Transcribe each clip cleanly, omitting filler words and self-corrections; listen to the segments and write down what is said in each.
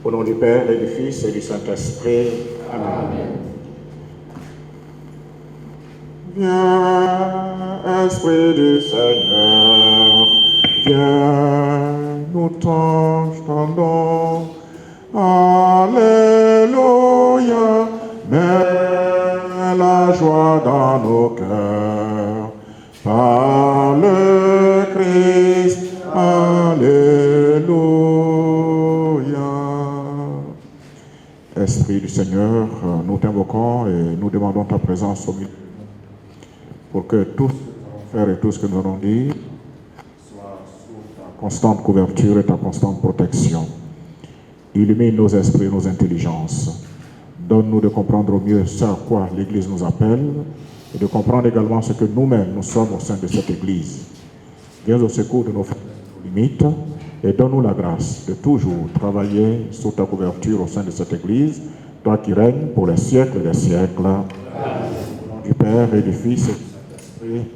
Au nom du Père et du Fils et du Saint-Esprit. Amen. Viens, Esprit du Seigneur, viens, nous t'entendons. Alléluia, mets la joie dans nos cœurs. Par le Christ, alléluia. Esprit du Seigneur, nous t'invoquons et nous demandons ta présence au milieu pour que tout faire et tout ce que nous allons dire soit sous ta constante couverture et ta constante protection. Illumine nos esprits et nos intelligences. Donne-nous de comprendre au mieux ce à quoi l'Église nous appelle et de comprendre également ce que nous-mêmes nous sommes au sein de cette Église. Viens au secours de nos limites et donne-nous la grâce de toujours travailler sous ta couverture au sein de cette Église, toi qui règnes pour les siècles des siècles. Au nom du Père et du Fils et du Saint-Esprit.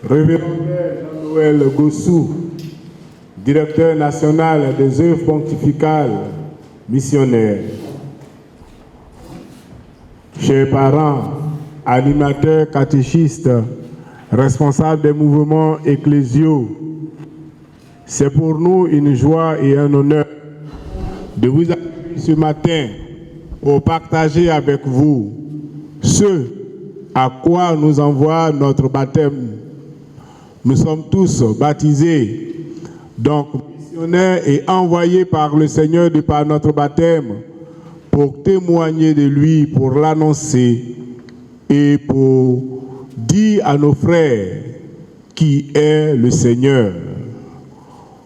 Révérend Jean-Noël Gossou, directeur national des œuvres pontificales missionnaires. Chers parents, animateurs catéchistes, responsables des mouvements ecclésiaux, c'est pour nous une joie et un honneur de vous accueillir ce matin pour partager avec vous ce à quoi nous envoie notre baptême. Nous sommes tous baptisés, donc missionnaires et envoyés par le Seigneur de par notre baptême pour témoigner de lui, pour l'annoncer et pour dire à nos frères qui est le Seigneur.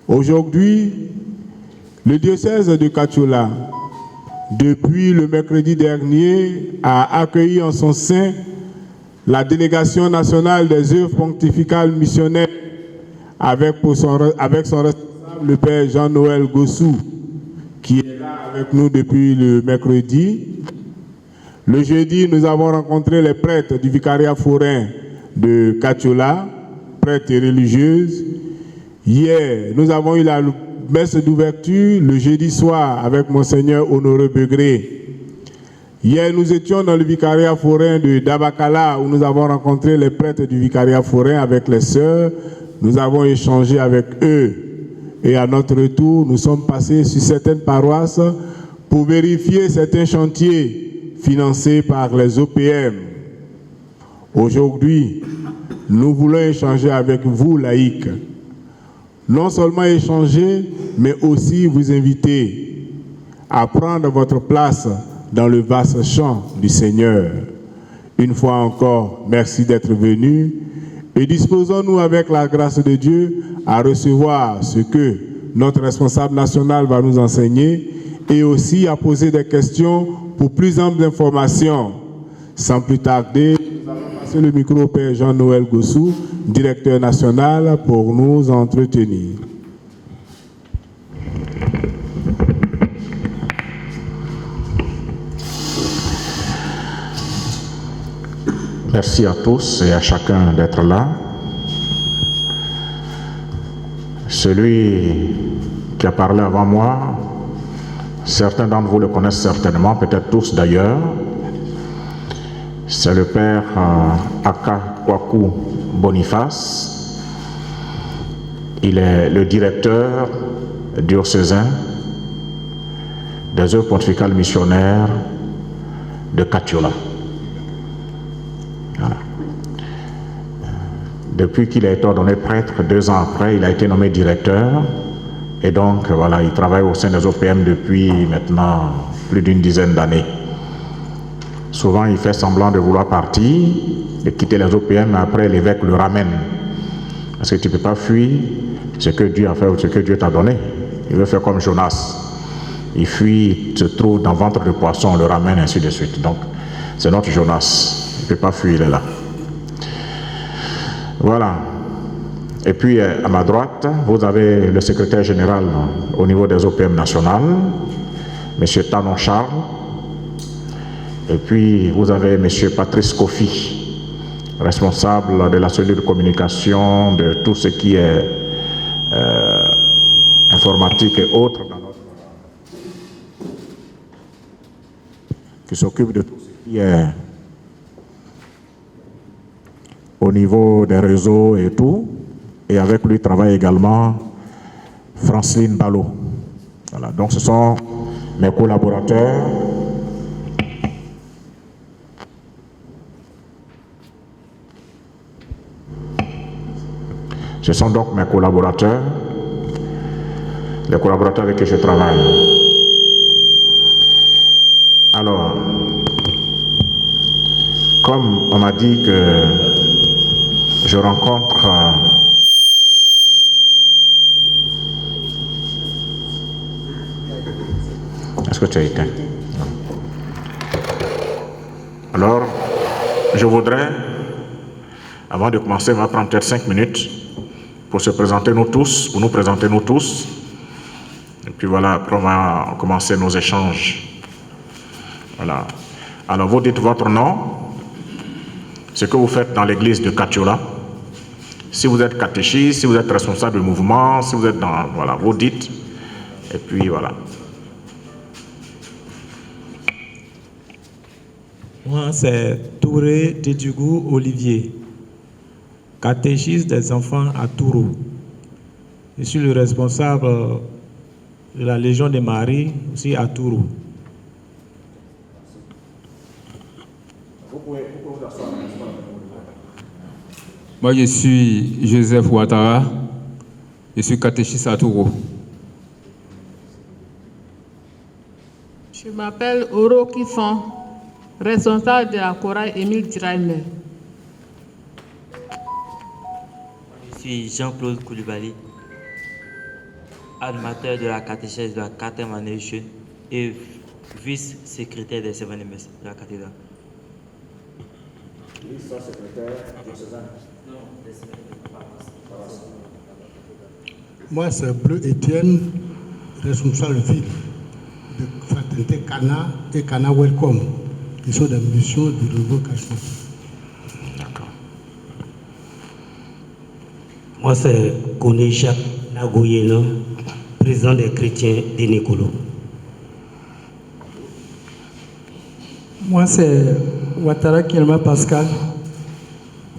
Aujourd'hui, le diocèse de Kachola, depuis le mercredi dernier, a accueilli en son sein la délégation nationale des œuvres pontificales missionnaires avec son responsable, le Père Jean-Noël Gossou, qui est là avec nous depuis le mercredi. Le jeudi, nous avons rencontré les prêtres du vicariat forain de Kachola, prêtres et religieuses. Hier, nous avons eu la messe d'ouverture le jeudi soir avec Monseigneur Honoré Begré. Hier, nous étions dans le vicariat forain de Dabakala où nous avons rencontré les prêtres du vicariat forain avec les sœurs. Nous avons échangé avec eux. Et à notre retour, nous sommes passés sur certaines paroisses pour vérifier certains chantiers financés par les OPM. Aujourd'hui, nous voulons échanger avec vous, laïcs. Non seulement échanger, mais aussi vous inviter à prendre votre place dans le vaste champ du Seigneur. Une fois encore, merci d'être venus et disposons-nous avec la grâce de Dieu à recevoir ce que notre responsable national va nous enseigner et aussi à poser des questions pour plus amples informations. Sans plus tarder, nous allons passer le micro au Père Jean-Noël Gossou, directeur national, pour nous entretenir. Merci à tous et à chacun d'être là. Celui qui a parlé avant moi, certains d'entre vous le connaissent certainement, peut-être tous d'ailleurs. C'est le Père Aka Kwaku Boniface. Il est le directeur diocésain des œuvres pontificales missionnaires de Kachola. Voilà. Depuis qu'il a été ordonné prêtre, 2 ans après, il a été nommé directeur. Et donc, voilà, il travaille au sein des OPM depuis maintenant plus d'une dizaine d'années. Souvent, il fait semblant de vouloir partir, de quitter les OPM, mais après, l'évêque le ramène. Parce que tu ne peux pas fuir ce que Dieu a fait ou ce que Dieu t'a donné. Il veut faire comme Jonas. Il fuit, il se trouve dans le ventre de poisson, on le ramène, ainsi de suite. Donc, c'est notre Jonas. Il ne peut pas fuir, il est là. Voilà. Et puis, à ma droite, vous avez le secrétaire général au niveau des OPM nationales, M. Tanon Charles. Et puis, vous avez M. Patrice Kofi, responsable de la cellule de communication, de tout ce qui est informatique et autres, qui s'occupe de tout ce qui est au niveau des réseaux et tout. Et avec lui travaille également Francine Ballot. Voilà, donc ce sont mes collaborateurs. Ce sont donc mes collaborateurs, les collaborateurs avec qui je travaille. Alors, comme on m'a dit que je rencontre est-ce que tu as éteint? Alors, je voudrais, avant de commencer, on va prendre peut-être 5 minutes pour se présenter nous tous, pour nous présenter nous tous. Et puis voilà, après on va commencer nos échanges. Voilà. Alors, vous dites votre nom, ce que vous faites dans l'église de Katiola. Si vous êtes catéchiste, si vous êtes responsable du mouvement, si vous êtes dans... Voilà, vous dites. Et puis voilà. Moi, c'est Touré Tédjougou Olivier, catéchiste des enfants à Tourou. Je suis le responsable de la Légion de Marie, aussi à Tourou. Moi, je suis Joseph Ouattara, je suis catéchiste à Tourou. Je m'appelle Oro Kifon, responsable de la chorale Émile Diraime. Je suis Jean-Claude Koulibaly, animateur de la catéchèse de la 4e année jeune et vice-secrétaire des servants de messe de la cathédrale. Moi, c'est Bleu Étienne, responsable ville de Fraternité Cana et Cana Welcome, qui sont des missions du nouveau Cachemire. D'accord. Moi, c'est Koné Jacques Nagoyena, président des chrétiens de Nicolo. Moi, c'est Ouattara Kielma Pascal,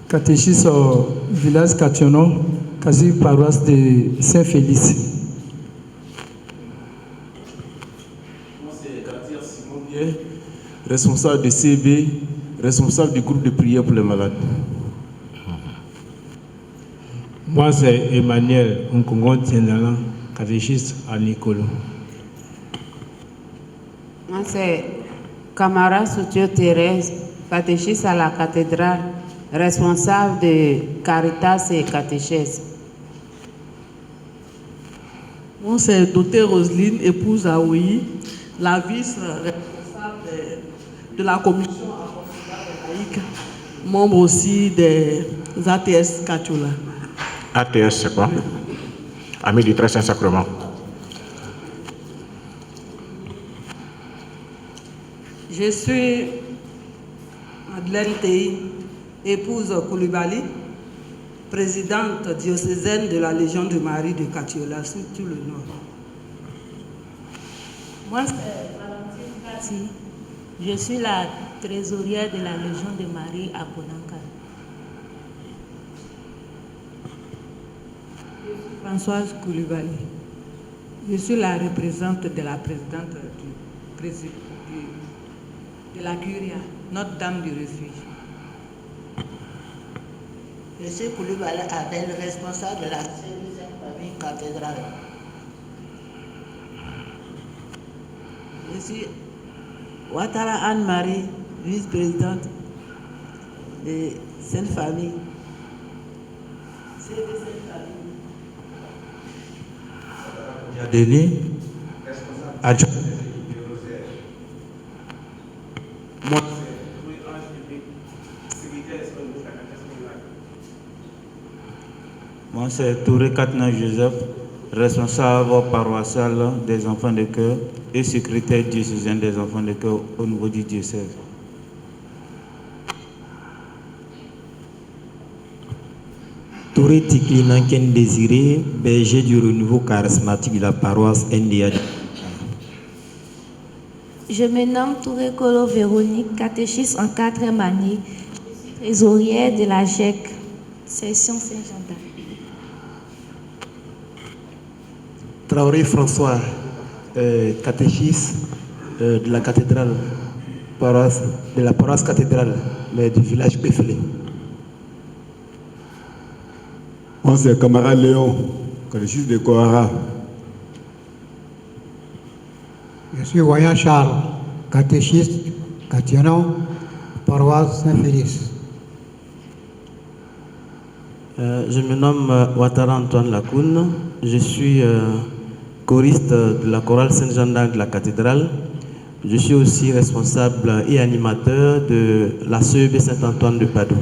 catéchiste au village Kationo, quasi paroisse de Saint-Félix. Moi, c'est Katia Simon, responsable de CB, responsable du groupe de prière pour les malades. Moi, c'est Emmanuel Nkongo Tiendala, catéchiste à Nicolo. Moi, c'est Camara Soutio Thérèse, catéchiste à la cathédrale, responsable de Caritas et catéchèse. Moi, c'est Dr Roselyne, épouse à Ouyi, la vice-responsable de la commission apostolique laïque, membre aussi des ATS Katiola. ATS, c'est quoi? Amis du Très Saint-Sacrement. Je suis Madeleine Tei, épouse Koulibaly, présidente diocésaine de la Légion de Marie de Katiola, sur tout le nord. Moi, c'est Valentine Kassi. Je suis la trésorière de la Légion de Marie à Bonanka. Françoise Koulibaly. Je suis la représentante de la présidente de la Curia, Notre-Dame du Refuge. Je suis Koulibaly Adèle, responsable de la cellule Sainte-Famille cathédrale. Je suis Ouattara Anne-Marie, vice-présidente de Sainte-Famille. Denis, adjoint. Moi, Moi, c'est Touré Katna Joseph, responsable paroissial des enfants de cœur et secrétaire diocésain des enfants de cœur au niveau du diocèse. Touré Tiklina Ken Désiré, berger du renouveau charismatique de la paroisse NDA. Je me nomme Touré Kolo Véronique, catéchiste en 4e année, trésorière de la GEC, section Saint-Jean-d'Arc. Traoré François, catéchiste de la cathédrale, de la paroisse cathédrale, mais du village Péfélé. Moi, c'est camarade Léon, catéchiste de Kohara. Je suis Voyant Charles, catéchiste, Catianon, paroisse Saint-Félix. Je me nomme Ouattara Antoine Lacoune, je suis choriste de la chorale Saint-Jean-d'Arc de la cathédrale. Je suis aussi responsable et animateur de la CEB Saint-Antoine de Padoue.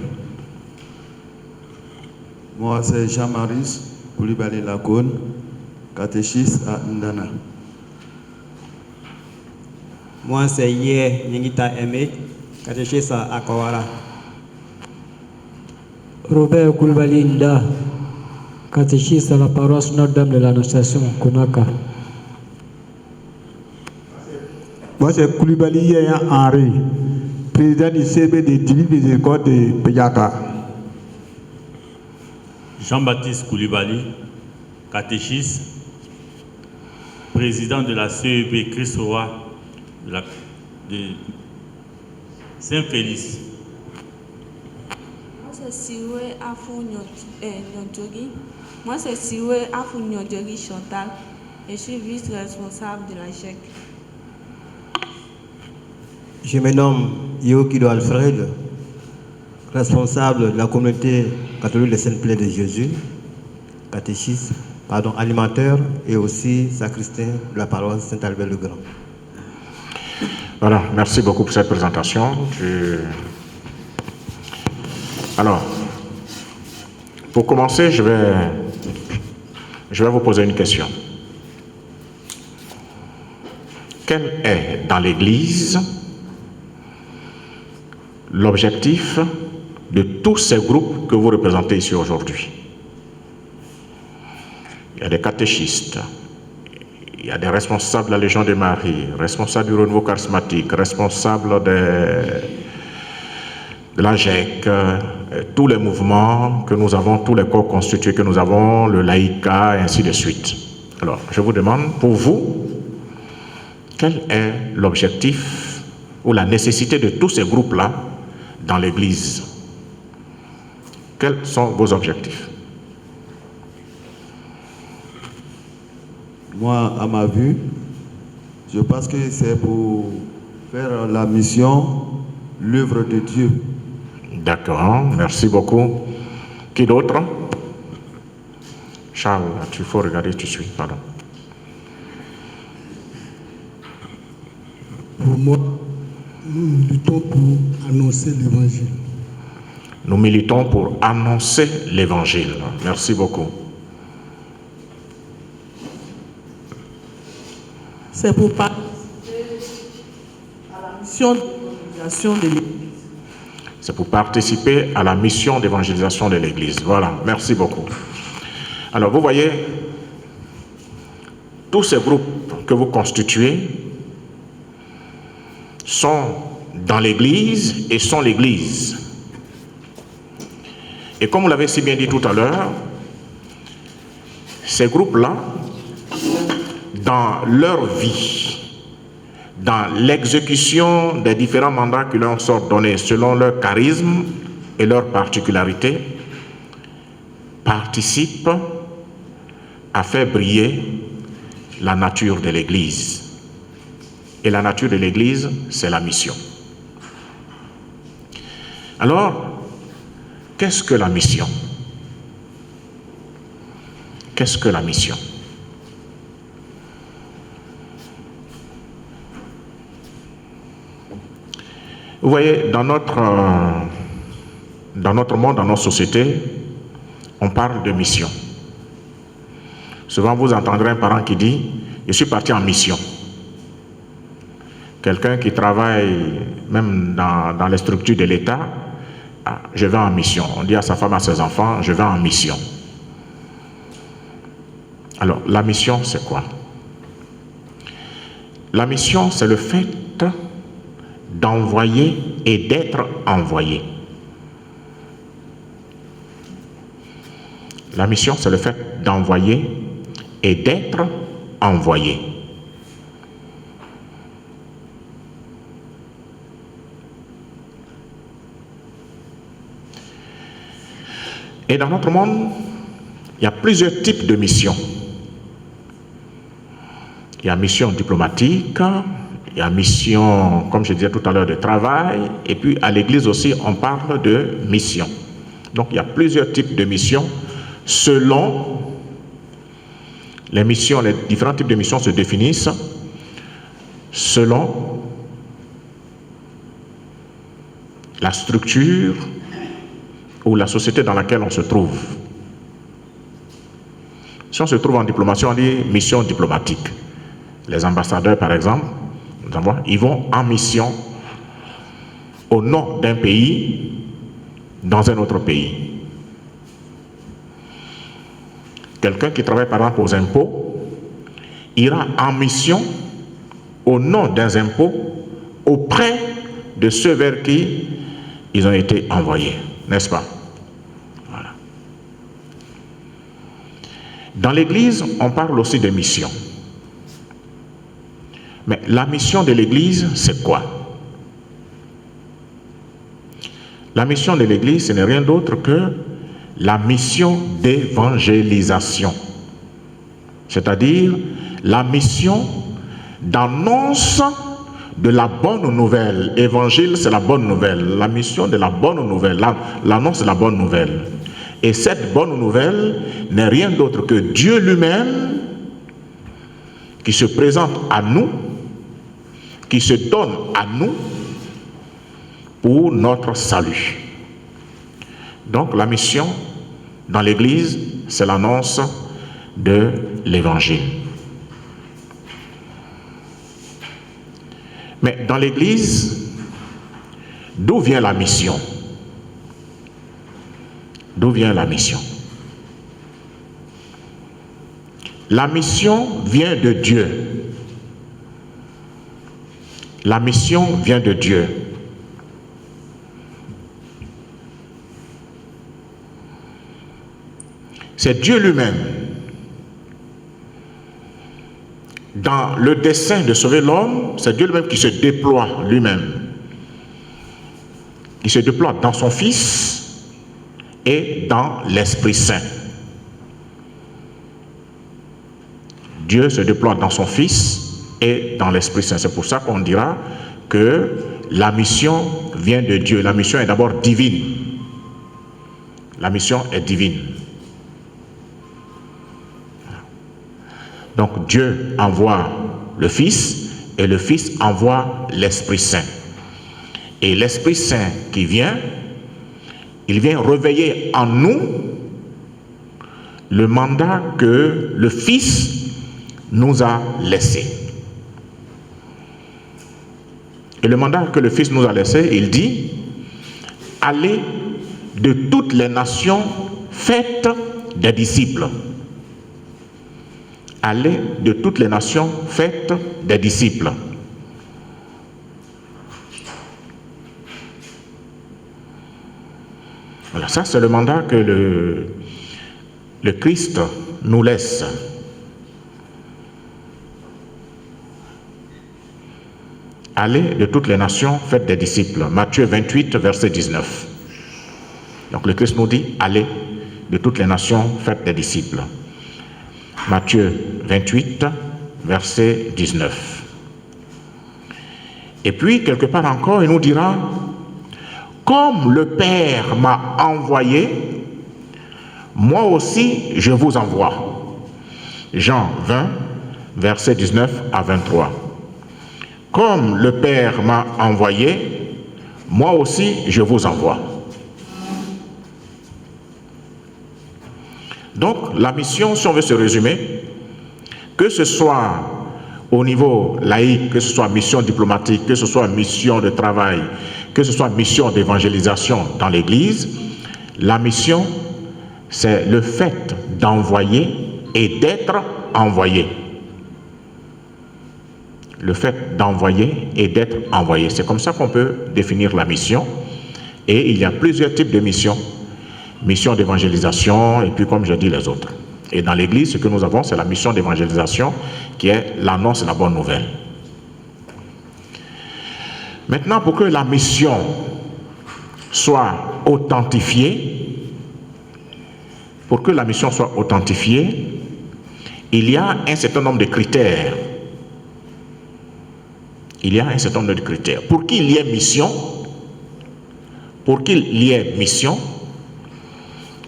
Moi, c'est Jean-Marie Koulibaly Lacoune, catéchiste à Ndana. Moi, c'est Yé Nyingita Aimé, catéchiste à Kawara. Robert Koulibaly Nda, catéchiste à la paroisse Notre-Dame de l'Annonciation, Konaka. Moi, c'est Koulibaly Yaya Henri, président du CB de Tibi Miséricorde de Peyaka. Jean-Baptiste Koulibaly, catéchiste, président de la CEB Christ Roi de Saint-Félix. Moi, c'est Siwe Afou Nyontori. Moi, c'est Siwe Afou Nyontori Chantal. Je suis vice-responsable de la GEC. Je me nomme Yokido Alfred, responsable de la communauté catholique de Sainte-Plaie de Jésus, catéchiste, animateur et aussi sacristain de la paroisse Saint-Albert-le-Grand. Voilà, merci beaucoup pour cette présentation. Alors, pour commencer, je vais vous poser une question. Quel est dans l'Église l'objectif de tous ces groupes que vous représentez ici aujourd'hui? Il y a des catéchistes, il y a des responsables de la Légion de Marie, responsables du renouveau charismatique, responsables de la GEC, tous les mouvements que nous avons, tous les corps constitués que nous avons, le laïcat, et ainsi de suite. Alors, je vous demande, pour vous, quel est l'objectif ou la nécessité de tous ces groupes-là dans l'Église? Quels sont vos objectifs? Moi, à ma vue, je pense que c'est pour faire la mission, l'œuvre de Dieu. D'accord, merci beaucoup. Qui d'autre? Charles, tu faut regarder, tu suis, pardon. Pour moi, nous militons pour annoncer l'évangile. Nous militons pour annoncer l'évangile. Merci beaucoup. C'est pour participer à la mission d'évangélisation de l'Église. C'est pour participer à la mission d'évangélisation de l'Église. Voilà, merci beaucoup. Alors, vous voyez, tous ces groupes que vous constituez sont dans l'Église et sont l'Église. Et comme vous l'avez si bien dit tout à l'heure, ces groupes-là, dans leur vie, dans l'exécution des différents mandats qui leur sont donnés selon leur charisme et leur particularité, participent à faire briller la nature de l'Église. Et la nature de l'Église, c'est la mission. Alors, qu'est-ce que la mission? Qu'est-ce que la mission? Vous voyez, dans notre monde, dans nos sociétés, on parle de mission. Souvent, vous entendrez un parent qui dit « Je suis parti en mission ». Quelqu'un qui travaille même dans les structures de l'État, je vais en mission. On dit à sa femme, à ses enfants, je vais en mission. Alors, la mission, c'est quoi? La mission, c'est le fait d'envoyer et d'être envoyé. La mission, c'est le fait d'envoyer et d'être envoyé. Et dans notre monde, il y a plusieurs types de missions. Il y a mission diplomatique, il y a mission, comme je disais tout à l'heure, de travail, et puis à l'église aussi, on parle de mission. Donc il y a plusieurs types de missions selon les missions, les différents types de missions se définissent selon la structure ou la société dans laquelle on se trouve. Si on se trouve en diplomatie, on dit mission diplomatique. Les ambassadeurs, par exemple, ils vont en mission au nom d'un pays dans un autre pays. Quelqu'un qui travaille par exemple aux impôts ira en mission au nom des impôts auprès de ceux vers qui ils ont été envoyés, n'est-ce pas? Voilà. Dans l'Église, on parle aussi de mission. Mais la mission de l'Église, c'est quoi? La mission de l'Église, ce n'est rien d'autre que la mission d'évangélisation. C'est-à-dire la mission d'annonce de la bonne nouvelle. Évangile, c'est la bonne nouvelle. La mission de la bonne nouvelle, l'annonce de la bonne nouvelle. Et cette bonne nouvelle n'est rien d'autre que Dieu lui-même qui se présente à nous, qui se donne à nous pour notre salut. Donc la mission dans l'Église, c'est l'annonce de l'Évangile. Mais dans l'Église, d'où vient la mission? D'où vient la mission? La mission vient de Dieu. La mission vient de Dieu. C'est Dieu lui-même, dans le dessein de sauver l'homme, c'est Dieu lui-même qui se déploie lui-même. Il se déploie dans son Fils et dans l'Esprit Saint. Dieu se déploie dans son Fils et dans l'Esprit Saint. C'est pour ça qu'on dira que la mission vient de Dieu. La mission est d'abord divine. La mission est divine. Donc Dieu envoie le Fils et le Fils envoie l'Esprit Saint. Et l'Esprit Saint qui vient, il vient réveiller en nous le mandat que le Fils nous a laissé. Et le mandat que le Fils nous a laissé, il dit, allez de toutes les nations, faites des disciples. Allez de toutes les nations, faites des disciples. Voilà, ça c'est le mandat que le Christ nous laisse. Allez de toutes les nations, faites des disciples. Matthieu 28, verset 19. Donc le Christ nous dit, allez de toutes les nations, faites des disciples. Matthieu 28, verset 19. Et puis, quelque part encore, il nous dira, comme le Père m'a envoyé, moi aussi je vous envoie. Jean 20, verset 19 à 23. Comme le Père m'a envoyé, moi aussi je vous envoie. Donc la mission, si on veut se résumer, que ce soit au niveau laïque, que ce soit mission diplomatique, que ce soit mission de travail, que ce soit mission d'évangélisation dans l'Église, la mission, c'est le fait d'envoyer et d'être envoyé. Le fait d'envoyer et d'être envoyé. C'est comme ça qu'on peut définir la mission. Et il y a plusieurs types de missions. Mission d'évangélisation et puis comme je dis les autres. Et dans l'Église, ce que nous avons, c'est la mission d'évangélisation qui est l'annonce de la bonne nouvelle. Maintenant, pour que la mission soit authentifiée, il y a un certain nombre de critères. Pour qu'il y ait mission,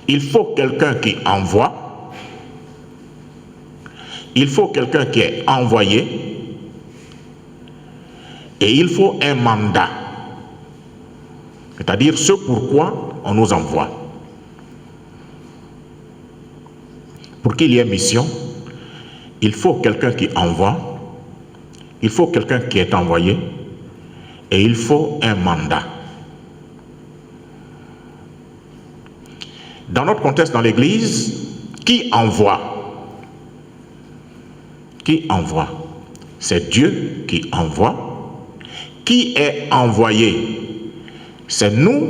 il faut quelqu'un qui envoie, il faut quelqu'un qui est envoyé, et il faut un mandat, c'est-à-dire ce pourquoi on nous envoie. Pour qu'il y ait mission, il faut quelqu'un qui envoie, il faut quelqu'un qui est envoyé, et il faut un mandat. Dans notre contexte dans l'Église, qui envoie? Qui envoie? C'est Dieu qui envoie. Qui est envoyé? C'est nous,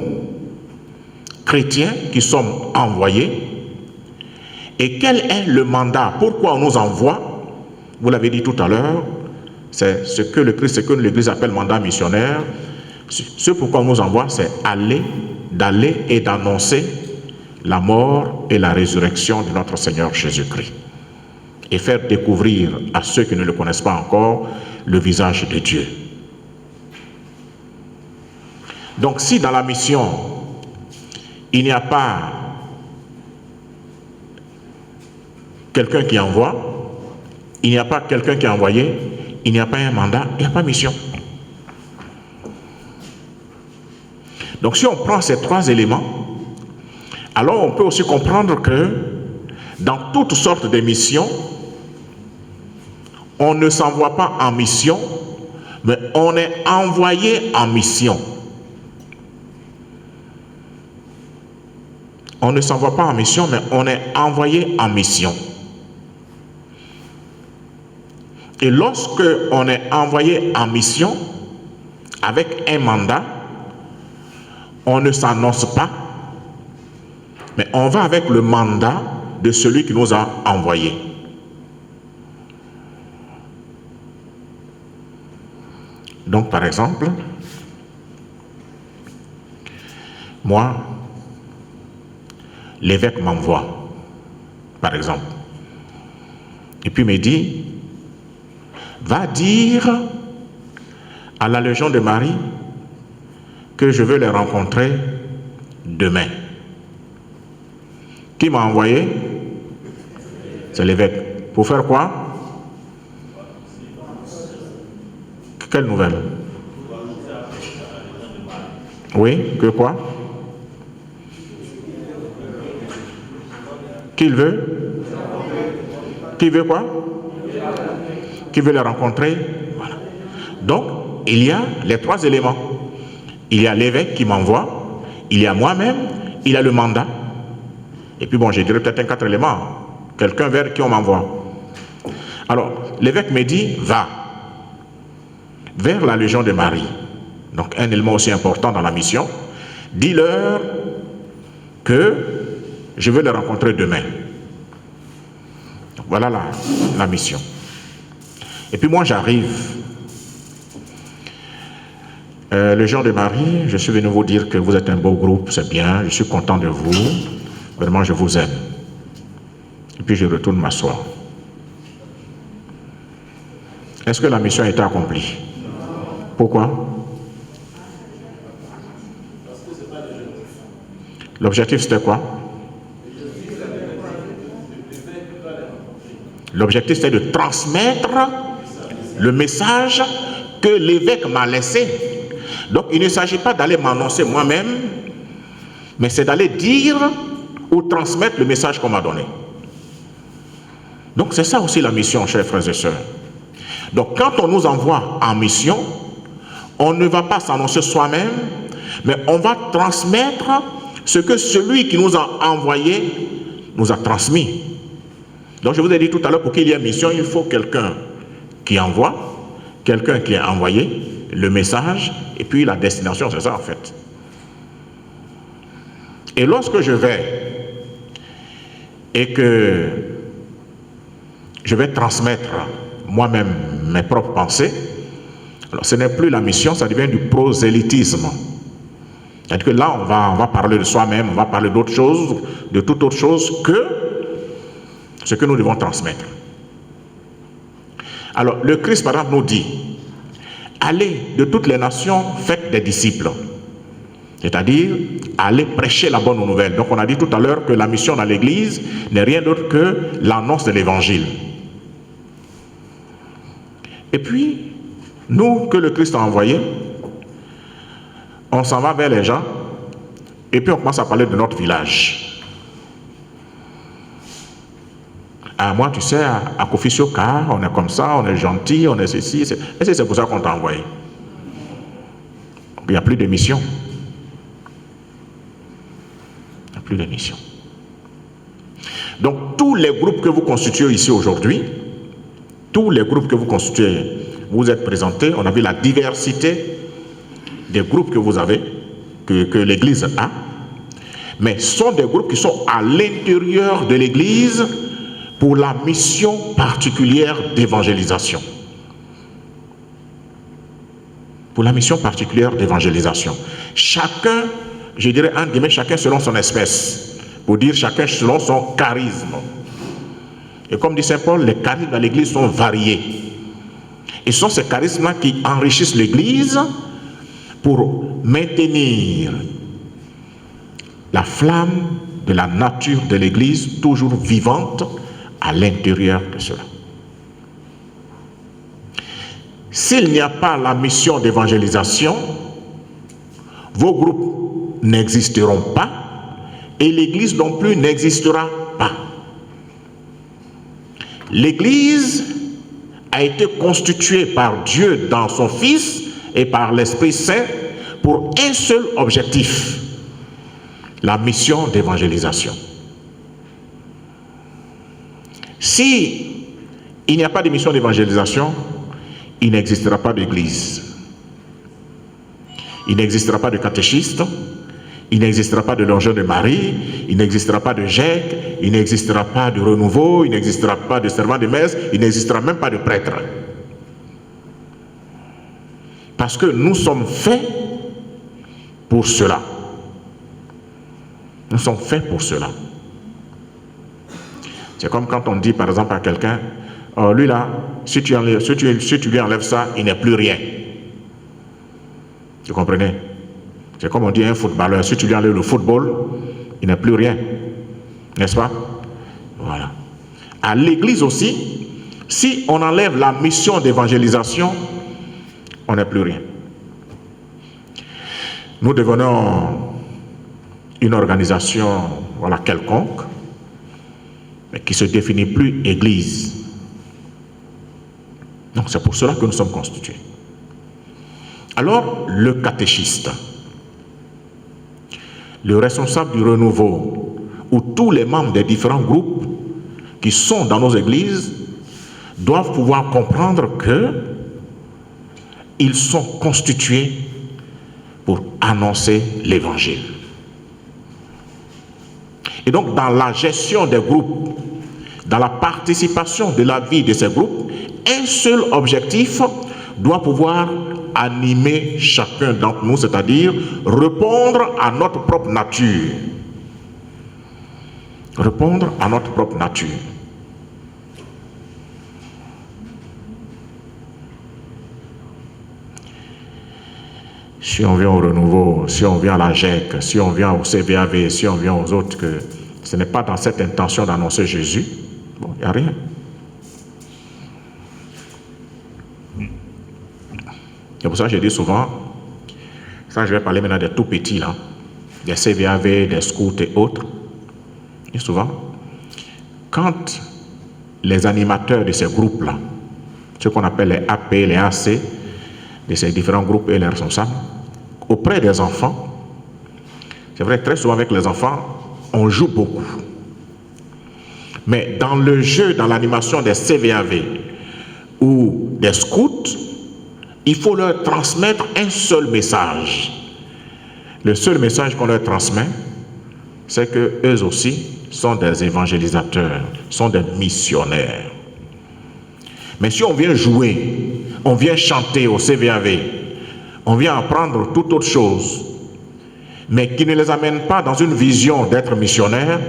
chrétiens, qui sommes envoyés. Et quel est le mandat? Pourquoi on nous envoie? Vous l'avez dit tout à l'heure, c'est ce que l'Église appelle mandat missionnaire. Ce pourquoi on nous envoie, c'est d'aller et d'annoncer la mort et la résurrection de notre Seigneur Jésus-Christ. Et faire découvrir à ceux qui ne le connaissent pas encore le visage de Dieu. Donc si dans la mission, il n'y a pas quelqu'un qui envoie, il n'y a pas quelqu'un qui est envoyé, il n'y a pas un mandat, il n'y a pas mission. Donc si on prend ces trois éléments, alors on peut aussi comprendre que dans toutes sortes de missions, on ne s'envoie pas en mission, mais on est envoyé en mission. On ne s'envoie pas en mission, mais on est envoyé en mission. Et lorsque on est envoyé en mission, avec un mandat, on ne s'annonce pas, mais on va avec le mandat de celui qui nous a envoyés. Donc, par exemple, moi, l'évêque m'envoie, par exemple, et puis me dit, va dire à la Légion de Marie que je veux les rencontrer demain. Qui m'a envoyé? C'est l'évêque. Pour faire quoi? Quelle nouvelle? Oui, que quoi? Qu'il veut? Qui veut quoi? Qui veut les rencontrer? Voilà. Donc, il y a les trois éléments. Il y a l'évêque qui m'envoie, il y a moi-même, il y a le mandat. Et puis bon, je dirais peut-être un quatrième élément, quelqu'un vers qui on m'envoie. Alors, l'évêque me dit, va vers la Légion de Marie. Donc, un élément aussi important dans la mission. Dis-leur que je veux les rencontrer demain. Voilà la mission. Et puis moi, j'arrive. Légion de Marie, je suis venu vous dire que vous êtes un beau groupe, c'est bien, je suis content de vous. Vraiment, je vous aime. Et puis je retourne m'asseoir. Est-ce que la mission a été accomplie? Pourquoi? L'objectif c'était quoi? L'objectif c'était de transmettre le message que l'évêque m'a laissé. Donc il ne s'agit pas d'aller m'annoncer moi-même, mais c'est d'aller dire ou transmettre le message qu'on m'a donné. Donc c'est ça aussi la mission, chers frères et sœurs. Donc quand on nous envoie en mission, on ne va pas s'annoncer soi-même, mais on va transmettre ce que celui qui nous a envoyé nous a transmis. Donc je vous ai dit tout à l'heure, pour qu'il y ait mission, il faut quelqu'un qui envoie, quelqu'un qui a envoyé le message, et puis la destination, c'est ça en fait. Et lorsque je vais, et que je vais transmettre moi-même mes propres pensées, alors ce n'est plus la mission, ça devient du prosélytisme. C'est-à-dire que là, on va parler de soi-même, on va parler d'autre chose, de toute autre chose que ce que nous devons transmettre. Alors, le Christ, par exemple, nous dit, allez de toutes les nations, faites des disciples. C'est-à-dire, allez prêcher la bonne nouvelle. Donc, on a dit tout à l'heure que la mission dans l'Église n'est rien d'autre que l'annonce de l'Évangile. Et puis, nous, que le Christ a envoyés, on s'en va vers les gens, et puis on commence à parler de notre village. Ah, moi, tu sais, à Kofi-Sioka, on est comme ça, on est gentil, on est ceci, et c'est pour ça qu'on t'a envoyé. Il n'y a plus de mission. Il n'y a plus de mission. Donc, tous les groupes que vous constituez ici aujourd'hui, tous les groupes que vous constituez, vous êtes présentés, on a vu la diversité des groupes que vous avez, que l'Église a, mais ce sont des groupes qui sont à l'intérieur de l'Église pour la mission particulière d'évangélisation. Pour la mission particulière d'évangélisation. Chacun, je dirais entre guillemets, chacun selon son espèce, pour dire chacun selon son charisme. Et comme dit Saint Paul, les charismes dans l'Église sont variés. Et ce sont ces charismes-là qui enrichissent l'Église pour maintenir la flamme de la nature de l'Église toujours vivante à l'intérieur de cela. S'il n'y a pas la mission d'évangélisation, vos groupes n'existeront pas et l'Église non plus n'existera pas. L'Église a été constituée par Dieu dans son Fils et par l'Esprit Saint pour un seul objectif, la mission d'évangélisation. Si il n'y a pas de mission d'évangélisation, il n'existera pas d'église. Il n'existera pas de catéchiste, il n'existera pas de l'Onction de Marie, il n'existera pas de GEC, il n'existera pas de renouveau, il n'existera pas de servant de messe, il n'existera même pas de prêtre. Parce que nous sommes faits pour cela. Nous sommes faits pour cela. C'est comme quand on dit par exemple à quelqu'un, oh, lui là, si tu lui enlèves ça, il n'est plus rien. Vous comprenez? C'est comme on dit à un footballeur, si tu lui enlèves le football, il n'est plus rien. N'est-ce pas? Voilà. À l'église aussi, si on enlève la mission d'évangélisation, on n'est plus rien. Nous devenons une organisation, voilà, quelconque, mais qui ne se définit plus église. Donc c'est pour cela que nous sommes constitués. Alors, le catéchiste, le responsable du renouveau, ou tous les membres des différents groupes qui sont dans nos églises, doivent pouvoir comprendre que ils sont constitués pour annoncer l'évangile. Et donc, dans la gestion des groupes, dans la participation de la vie de ces groupes, un seul objectif doit pouvoir animer chacun d'entre nous, c'est-à-dire répondre à notre propre nature. Répondre à notre propre nature. Si on vient au renouveau, si on vient à la GEC, si on vient au CVAV, si on vient aux autres, que ce n'est pas dans cette intention d'annoncer Jésus, bon, il n'y a rien. C'est pour ça que je dis souvent, ça je vais parler maintenant des tout petits là, des CVAV, des scouts et autres. Et souvent, quand les animateurs de ces groupes-là, ce qu'on appelle les AP, les AC, de ces différents groupes et les responsables, auprès des enfants, c'est vrai, très souvent avec les enfants, on joue beaucoup. Mais dans le jeu, dans l'animation des CVAV ou des scouts, il faut leur transmettre un seul message. Le seul message qu'on leur transmet, c'est qu'eux aussi sont des évangélisateurs, sont des missionnaires. Mais si on vient jouer, on vient chanter au CVAV, on vient apprendre toute autre chose, mais qui ne les amène pas dans une vision d'être missionnaire,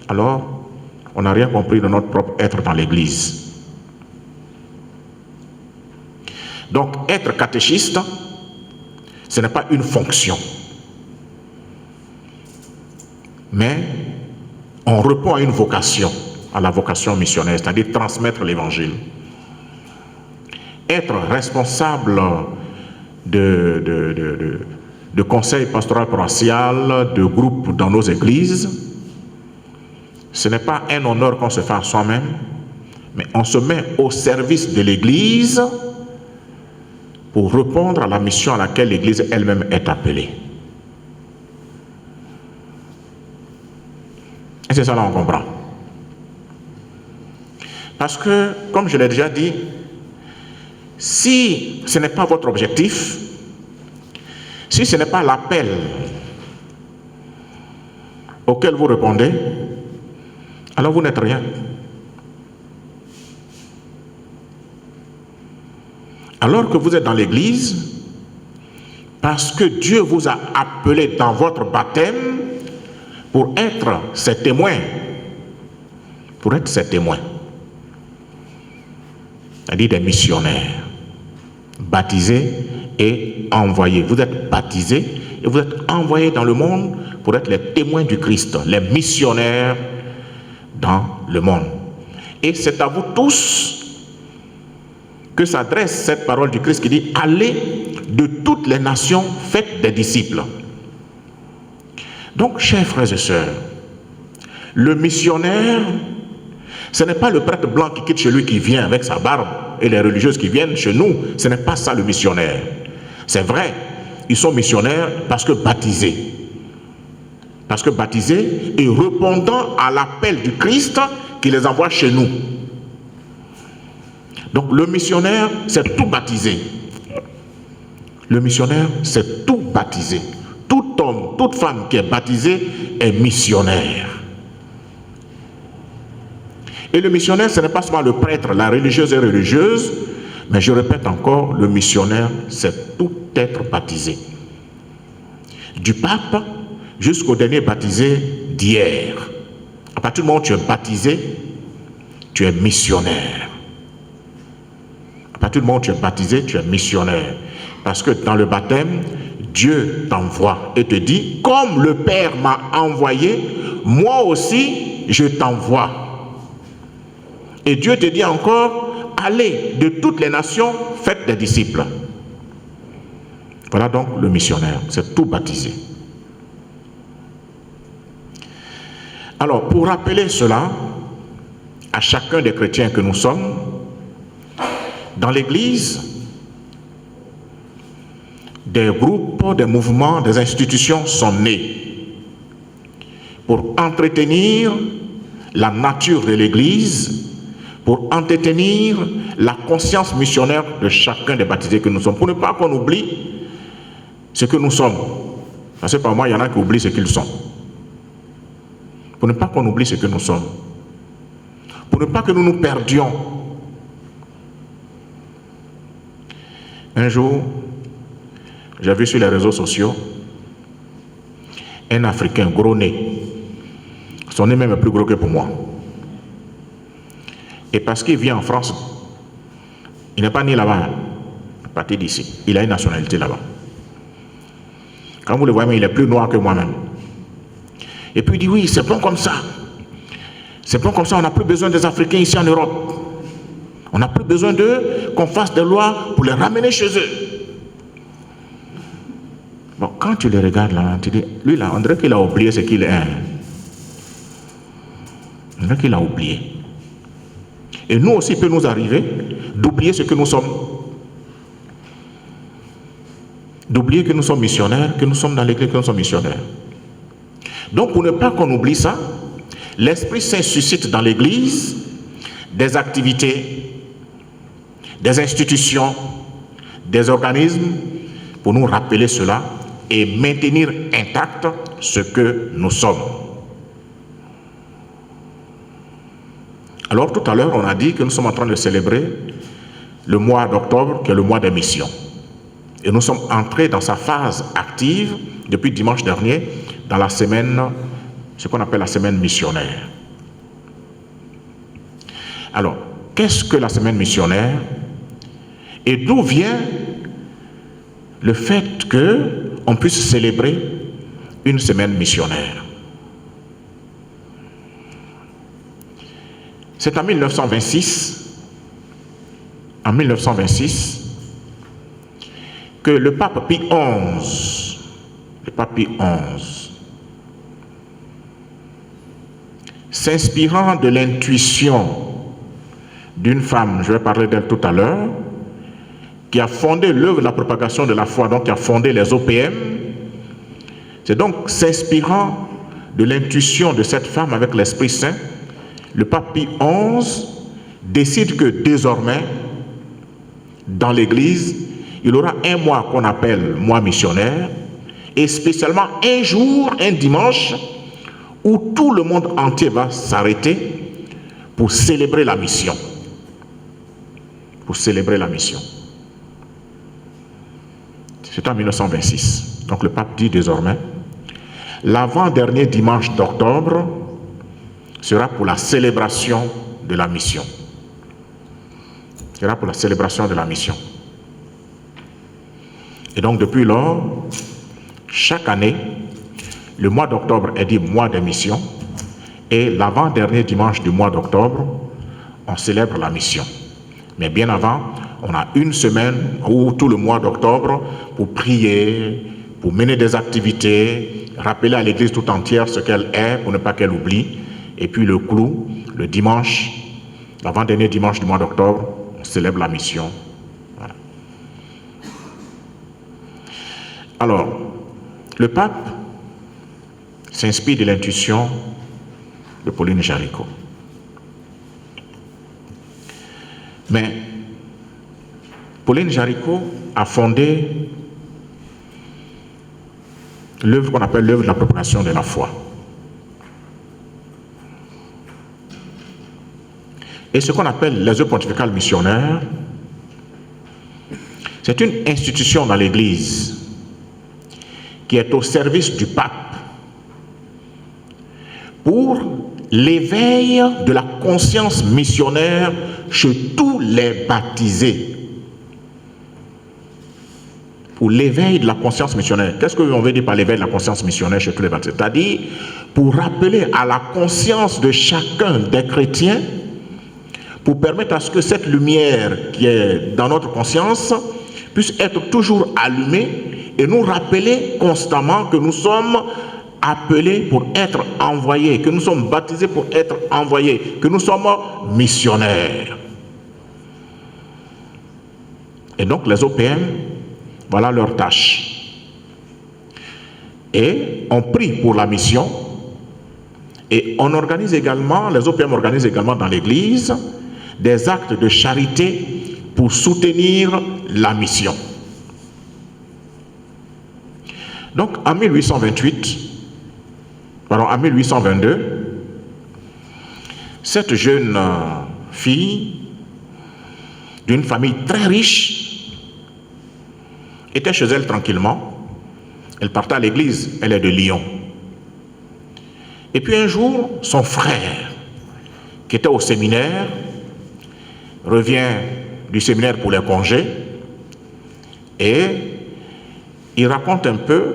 alors on n'a rien compris de notre propre être dans l'Église. Donc, être catéchiste, ce n'est pas une fonction. Mais on répond à une vocation, à la vocation missionnaire, c'est-à-dire transmettre l'Évangile. Être responsable de conseil pastoral paroissial, de groupe dans nos églises, ce n'est pas un honneur qu'on se fait à soi-même, mais on se met au service de l'Église pour répondre à la mission à laquelle l'Église elle-même est appelée. Et c'est ça là on comprend. Parce que, comme je l'ai déjà dit, si ce n'est pas votre objectif, si ce n'est pas l'appel auquel vous répondez, alors vous n'êtes rien. Alors que vous êtes dans l'Église, parce que Dieu vous a appelé dans votre baptême pour être ses témoins. Pour être ses témoins. C'est-à-dire des missionnaires. Baptisés et envoyés. Vous êtes baptisés et vous êtes envoyés dans le monde pour être les témoins du Christ, les missionnaires dans le monde. Et c'est à vous tous que s'adresse cette parole du Christ qui dit « Allez de toutes les nations, faites des disciples ». Donc, chers frères et sœurs, le missionnaire, ce n'est pas le prêtre blanc qui quitte chez lui qui vient avec sa barbe et les religieuses qui viennent chez nous. Ce n'est pas ça le missionnaire. C'est vrai, ils sont missionnaires parce que baptisés. Parce que baptisés et répondant à l'appel du Christ qui les envoie chez nous. Donc le missionnaire, c'est tout baptisé. Le missionnaire, c'est tout baptisé. Tout homme, toute femme qui est baptisée est missionnaire. Et le missionnaire, ce n'est pas seulement le prêtre, la religieuse et religieuse, mais je répète encore, le missionnaire, c'est tout être baptisé. Du pape jusqu'au dernier baptisé d'hier. À partir du moment où tu es baptisé, tu es missionnaire. À partir du moment où tu es baptisé, tu es missionnaire. Parce que dans le baptême, Dieu t'envoie et te dit, comme le Père m'a envoyé, moi aussi, je t'envoie. Et Dieu te dit encore, allez de toutes les nations, faites des disciples. Voilà donc le missionnaire, c'est tout baptisé. Alors, pour rappeler cela à chacun des chrétiens que nous sommes, dans l'Église, des groupes, des mouvements, des institutions sont nés pour entretenir la nature de l'Église, pour entretenir la conscience missionnaire de chacun des baptisés que nous sommes, pour ne pas qu'on oublie ce que nous sommes. Parce que par moi, il y en a qui oublient ce qu'ils sont. Pour ne pas qu'on oublie ce que nous sommes. Pour ne pas que nous nous perdions. Un jour, j'ai vu sur les réseaux sociaux un Africain gros nez. Son nez même est plus gros que pour moi. Et parce qu'il vient en France, il n'est pas né là-bas, à partir d'ici. Il a une nationalité là-bas. Quand vous le voyez, il est plus noir que moi-même. Et puis il dit, oui, c'est bon comme ça. C'est bon comme ça, on n'a plus besoin des Africains ici en Europe. On n'a plus besoin d'eux, qu'on fasse des lois pour les ramener chez eux. Bon, quand tu les regardes là, tu dis, lui là, on dirait qu'il a oublié ce qu'il est. On dirait qu'il a oublié. Et nous aussi, il peut nous arriver d'oublier ce que nous sommes. D'oublier que nous sommes missionnaires, que nous sommes dans l'église, que nous sommes missionnaires. Donc, pour ne pas qu'on oublie ça, l'Esprit Saint suscite dans l'Église des activités, des institutions, des organismes pour nous rappeler cela et maintenir intact ce que nous sommes. Alors tout à l'heure, on a dit que nous sommes en train de célébrer le mois d'octobre, qui est le mois des missions. Et nous sommes entrés dans sa phase active depuis dimanche dernier, dans la semaine, ce qu'on appelle la semaine missionnaire. Alors, qu'est-ce que la semaine missionnaire? Et d'où vient le fait qu'on puisse célébrer une semaine missionnaire? C'est en 1926, que le pape Pie XI, s'inspirant de l'intuition d'une femme, je vais parler d'elle tout à l'heure, qui a fondé l'œuvre de la propagation de la foi, donc qui a fondé les OPM. C'est donc s'inspirant de l'intuition de cette femme avec l'Esprit Saint, le pape Pie XI décide que désormais, dans l'Église, il y aura un mois qu'on appelle mois missionnaire, et spécialement un jour, un dimanche, où tout le monde entier va s'arrêter pour célébrer la mission. Pour célébrer la mission. C'est en 1926. Donc le pape dit désormais, l'avant-dernier dimanche d'octobre sera pour la célébration de la mission. Sera pour la célébration de la mission. Et donc depuis lors, chaque année, le mois d'octobre est dit mois des missions, et l'avant-dernier dimanche du mois d'octobre, on célèbre la mission. Mais bien avant, on a une semaine ou tout le mois d'octobre pour prier, pour mener des activités, rappeler à l'Église tout entière ce qu'elle est pour ne pas qu'elle oublie. Et puis le clou, le dimanche, l'avant-dernier dimanche du mois d'octobre, on célèbre la mission. Voilà. Alors, le pape s'inspire de l'intuition de Pauline Jaricot. Mais Pauline Jaricot a fondé l'œuvre qu'on appelle l'œuvre de la propagation de la foi. Et ce qu'on appelle les œuvres pontificales missionnaires, c'est une institution dans l'Église qui est au service du pape pour l'éveil de la conscience missionnaire chez tous les baptisés. Pour l'éveil de la conscience missionnaire. Qu'est-ce qu'on veut dire par l'éveil de la conscience missionnaire chez tous les baptisés? C'est-à-dire pour rappeler à la conscience de chacun des chrétiens, pour permettre à ce que cette lumière qui est dans notre conscience puisse être toujours allumée et nous rappeler constamment que nous sommes appelés pour être envoyés, que nous sommes baptisés pour être envoyés, que nous sommes missionnaires. Et donc les OPM, voilà leur tâche. Et on prie pour la mission et on organise également, les OPM organisent également dans l'Église des actes de charité pour soutenir la mission. Donc en 1822, cette jeune fille d'une famille très riche était chez elle tranquillement. Elle partait à l'église, elle est de Lyon. Et puis un jour, son frère, qui était au séminaire, revient du séminaire pour les congés et il raconte un peu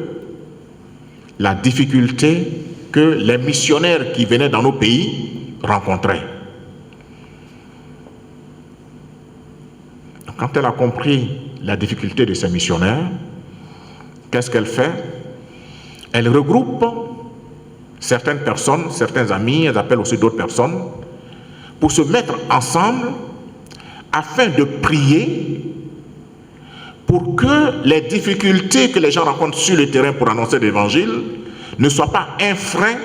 la difficulté que les missionnaires qui venaient dans nos pays rencontraient. Quand elle a compris la difficulté de ces missionnaires, qu'est-ce qu'elle fait? Elle regroupe certaines personnes, certains amis, elle appelle aussi d'autres personnes, pour se mettre ensemble afin de prier pour que les difficultés que les gens rencontrent sur le terrain pour annoncer l'évangile ne soient pas un frein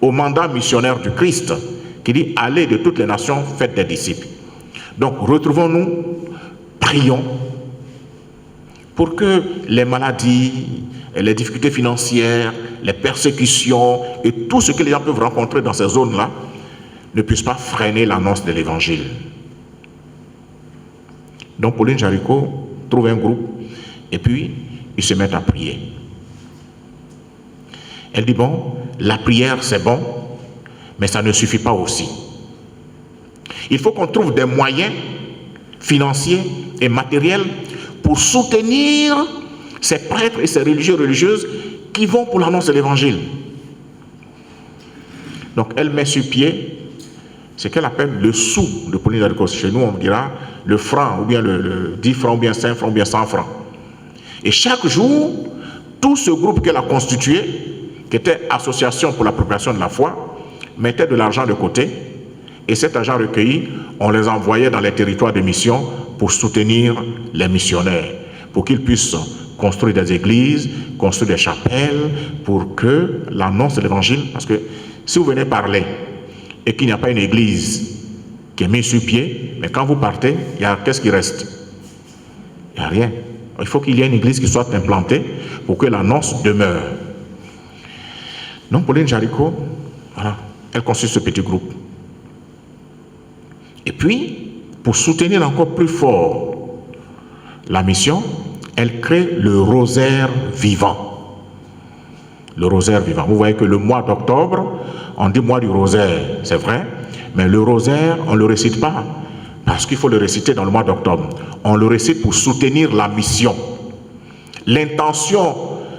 au mandat missionnaire du Christ, qui dit « Allez de toutes les nations, faites des disciples ». Donc, retrouvons-nous, prions pour que les maladies, les difficultés financières, les persécutions et tout ce que les gens peuvent rencontrer dans ces zones-là ne puissent pas freiner l'annonce de l'Évangile. Donc, Pauline Jaricot trouve un groupe et puis ils se mettent à prier. Elle dit, bon, la prière c'est bon, mais ça ne suffit pas aussi. Il faut qu'on trouve des moyens financiers et matériels pour soutenir ces prêtres et ces religieux religieuses qui vont pour l'annonce de l'Évangile. Donc elle met sur pied ce qu'elle appelle le sou de Pauline Jaricot. Chez nous on dira le franc, ou bien le 10 francs, ou bien 5 francs, ou bien 100 francs. Et chaque jour, tout ce groupe qu'elle a constitué, qui était Association pour la propagation de la foi, mettait de l'argent de côté, et cet argent recueilli, on les envoyait dans les territoires de mission pour soutenir les missionnaires, pour qu'ils puissent construire des églises, construire des chapelles, pour que l'annonce de l'évangile, parce que si vous venez parler et qu'il n'y a pas une église qui est mise sur pied, mais quand vous partez, qu'est-ce qui reste? Il n'y a rien. Il faut qu'il y ait une église qui soit implantée pour que l'annonce demeure. Donc Pauline Jaricot, voilà, elle constitue ce petit groupe. Et puis, pour soutenir encore plus fort la mission, elle crée le rosaire vivant. Le rosaire vivant. Vous voyez que le mois d'octobre, on dit mois du rosaire, c'est vrai, mais le rosaire, on ne le récite pas, parce qu'il faut le réciter dans le mois d'octobre. On le récite pour soutenir la mission. L'intention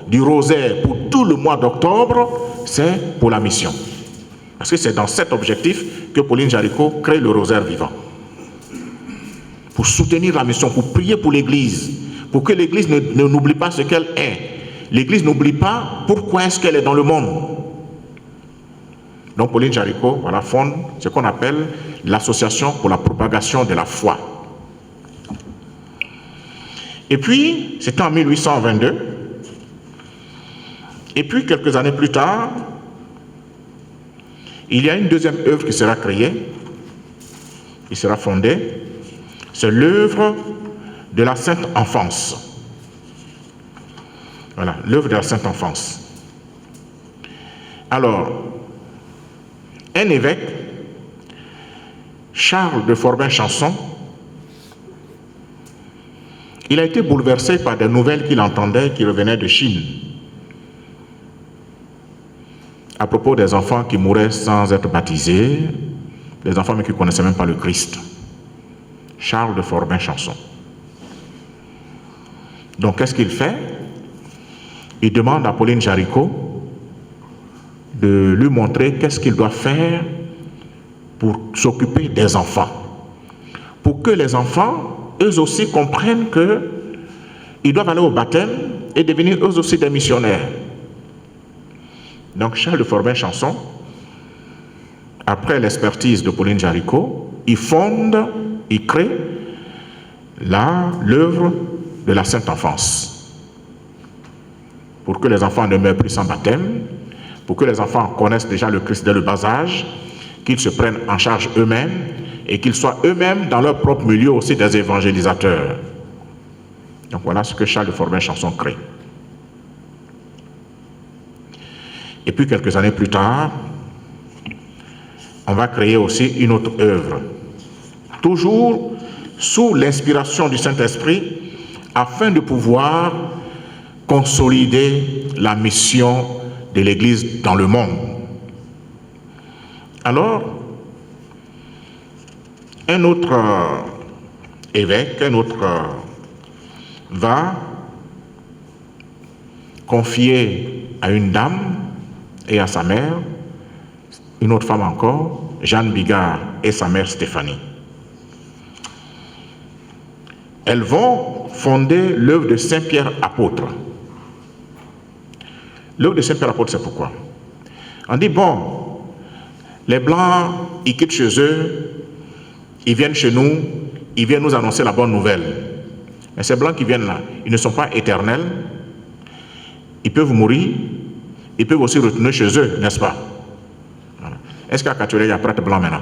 du rosaire pour tout le mois d'octobre, c'est pour la mission. Parce que c'est dans cet objectif que Pauline Jaricot crée le rosaire vivant. Pour soutenir la mission, pour prier pour l'Église, pour que l'Église ne n'oublie pas ce qu'elle est. L'Église n'oublie pas pourquoi est-ce qu'elle est dans le monde. Donc Pauline Jaricot, voilà, fonde ce qu'on appelle l'Association pour la propagation de la foi. Et puis, c'était en 1822. Et puis, quelques années plus tard, il y a une deuxième œuvre qui sera créée, qui sera fondée. C'est l'œuvre de la Sainte Enfance. Voilà, l'œuvre de la Sainte Enfance. Alors, un évêque, Charles de Forbin-Chanson, il a été bouleversé par des nouvelles qu'il entendait qui revenaient de Chine à propos des enfants qui mouraient sans être baptisés, des enfants qui ne connaissaient même pas le Christ. Charles de Forbin-Chanson. Donc, qu'est-ce qu'il fait? Il demande à Pauline Jaricot de lui montrer qu'est-ce qu'il doit faire pour s'occuper des enfants. Pour que les enfants, eux aussi, comprennent qu'ils doivent aller au baptême et devenir eux aussi des missionnaires. Donc Charles de Forbin-Chanson, après l'expertise de Pauline Jaricot, il fonde, il crée l'œuvre de la Sainte Enfance. Pour que les enfants ne meurent plus sans baptême, pour que les enfants connaissent déjà le Christ dès le bas âge, qu'ils se prennent en charge eux-mêmes et qu'ils soient eux-mêmes dans leur propre milieu aussi des évangélisateurs. Donc voilà ce que Charles de Forbin-Chanson crée. Et puis quelques années plus tard, on va créer aussi une autre œuvre, toujours sous l'inspiration du Saint-Esprit, afin de pouvoir consolider la mission de l'Église dans le monde. Alors, un autre évêque, va confier à une dame et à sa mère, une autre femme encore, Jeanne Bigard et sa mère Stéphanie. Elles vont fonder l'œuvre de Saint-Pierre apôtre. L'œuvre de Saint-Pierre apôtre, c'est pourquoi? On dit, bon, les Blancs, ils quittent chez eux, ils viennent chez nous, ils viennent nous annoncer la bonne nouvelle. Mais ces Blancs qui viennent là, ils ne sont pas éternels, ils peuvent mourir, ils peuvent aussi retourner chez eux, n'est-ce pas? Est-ce qu'à Katoula, il y a prêtre blanc maintenant?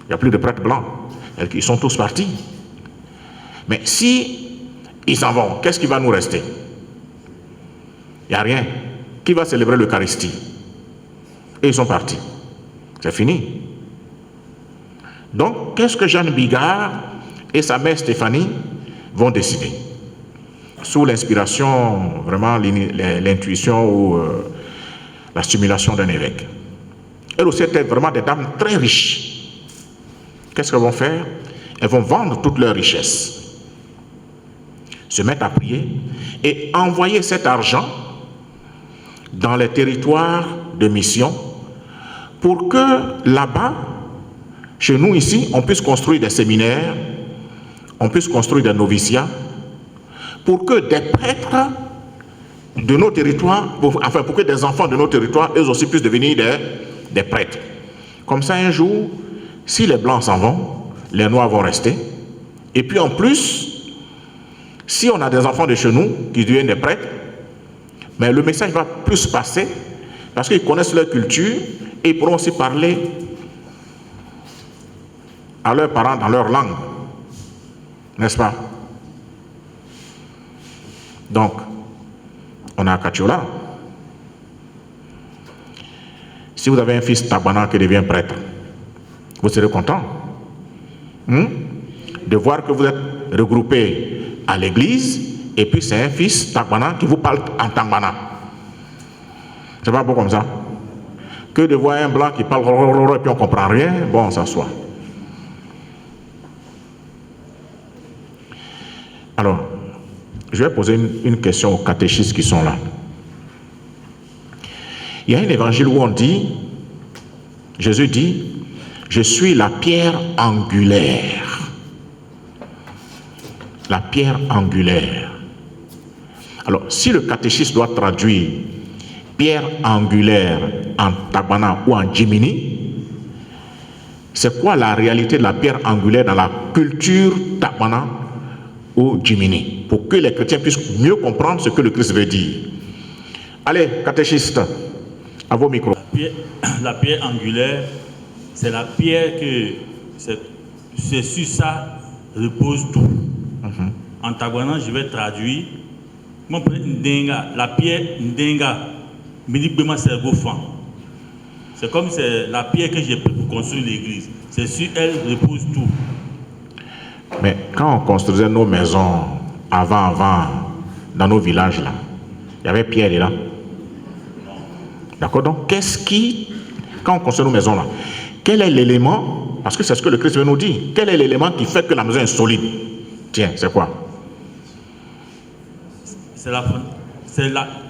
Il n'y a plus de prêtres blancs. Ils sont tous partis. Mais si ils s'en vont, qu'est-ce qui va nous rester? Il n'y a rien. Qui va célébrer l'Eucharistie? Et ils sont partis. C'est fini. Donc, qu'est-ce que Jeanne Bigard et sa mère Stéphanie vont décider? Sous l'inspiration, vraiment l'intuition ou la stimulation d'un évêque. Elles aussi étaient vraiment des dames très riches. Qu'est-ce qu'elles vont faire? Elles vont vendre toutes leurs richesses, se mettre à prier et envoyer cet argent dans les territoires de mission pour que là-bas, chez nous ici, on puisse construire des séminaires, on puisse construire des noviciats, pour que des prêtres de nos territoires, pour que des enfants de nos territoires, eux aussi puissent devenir des prêtres. Comme ça, un jour, si les blancs s'en vont, les noirs vont rester. Et puis en plus, si on a des enfants de chez nous qui deviennent des prêtres, mais le message va plus passer parce qu'ils connaissent leur culture et ils pourront aussi parler à leurs parents dans leur langue. N'est-ce pas? Donc, on a Katoula. Si vous avez un fils Tagbana qui devient prêtre, vous serez content de voir que vous êtes regroupés à l'église et puis c'est un fils Tagbana qui vous parle en Tagbana. C'est pas beau comme ça? Que de voir un blanc qui parle et puis on ne comprend rien, bon, on s'assoit. Alors, je vais poser une question aux catéchistes qui sont là. Il y a un évangile où on dit, Jésus dit, je suis la pierre angulaire. La pierre angulaire. Alors, si le catéchisme doit traduire pierre angulaire en Tagbana ou en Jimini, c'est quoi la réalité de la pierre angulaire dans la culture Tagbana ou Jimini, pour que les chrétiens puissent mieux comprendre ce que le Christ veut dire? Allez, catéchistes, à vos micros. La pierre angulaire, c'est la pierre que c'est sur ça repose tout. En Tagbana, je vais traduire. La pierre Ndenga, c'est comme c'est la pierre que j'ai pris pour construire l'église. C'est sur elle repose tout. Mais quand on construisait nos maisons avant, dans nos villages là, il y avait pierre là. D'accord? Donc, quand on construit nos maisons là, quel est l'élément, parce que c'est ce que le Christ veut nous dire, quel est l'élément qui fait que la maison est solide? Tiens, c'est quoi? C'est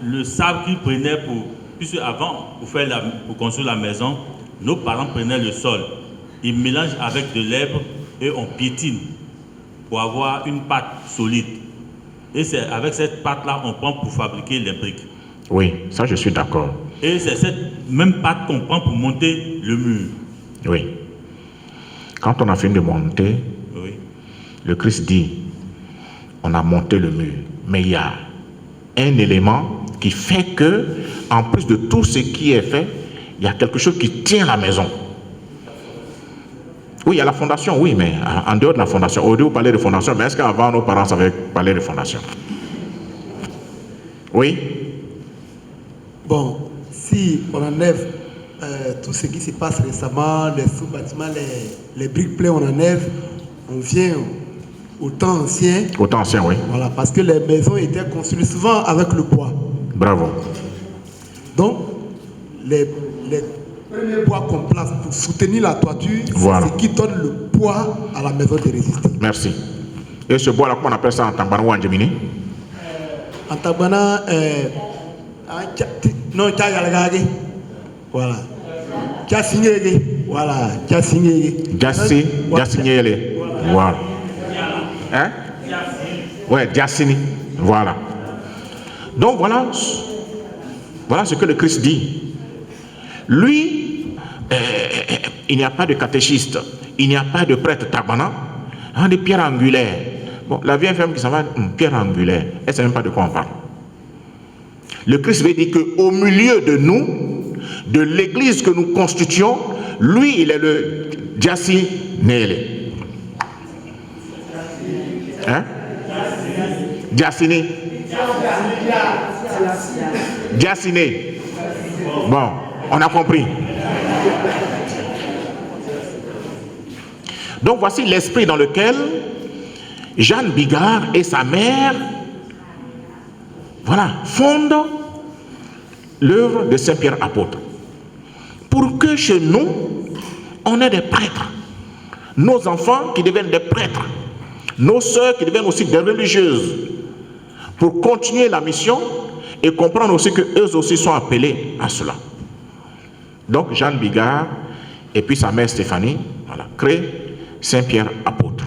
le sable qu'ils prenaient puisque avant, pour construire la maison, nos parents prenaient le sol, ils mélangent avec de l'herbe et on piétine pour avoir une pâte solide. Et c'est avec cette pâte-là on prend pour fabriquer les briques. Oui, ça je suis d'accord. Et c'est cette même pâte qu'on prend pour monter le mur. Oui. Quand on a fini de monter, oui, le Christ dit, on a monté le mur. Mais il y a un élément qui fait que, en plus de tout ce qui est fait, il y a quelque chose qui tient la maison. Oui, il y a la fondation, oui, mais en dehors de la fondation. Au début, on parlait de fondation, mais est-ce qu'avant, nos parents savaient parler de fondation? Oui? Bon, si on enlève tout ce qui se passe récemment, les sous-bâtiments, les briques pleines, on enlève, on vient au temps ancien. Au temps ancien, oui. Voilà, parce que les maisons étaient construites souvent avec le bois. Bravo. Donc, les premiers bois qu'on place pour soutenir la toiture, voilà, c'est ce qui donne le poids à la maison de résister. Merci. Et ce bois-là, comment on appelle ça en Tagbana ou en Jimini? En Tagbana, non, voilà. Voilà. Voilà. Hein? Ouais, Diacini. Voilà. Donc voilà ce que le Christ dit. Lui, il n'y a pas de catéchiste, il n'y a pas de prêtre Tagbana, des pierres angulaires. Bon, la vieille femme qui s'en va, pierre angulaire, elle ne sait même pas de quoi on parle. Le Christ veut dire qu'au milieu de nous, de l'église que nous constituons, lui, il est le Diacinélé. Hein? Diaciné. Diaciné. Bon, on a compris. Donc voici l'esprit dans lequel Jeanne Bigard et sa mère, voilà, fondent l'œuvre de Saint-Pierre apôtre. Pour que chez nous, on ait des prêtres. Nos enfants qui deviennent des prêtres. Nos sœurs qui deviennent aussi des religieuses. Pour continuer la mission et comprendre aussi qu'eux aussi sont appelés à cela. Donc Jeanne Bigard et puis sa mère Stéphanie, voilà, créent Saint-Pierre apôtre.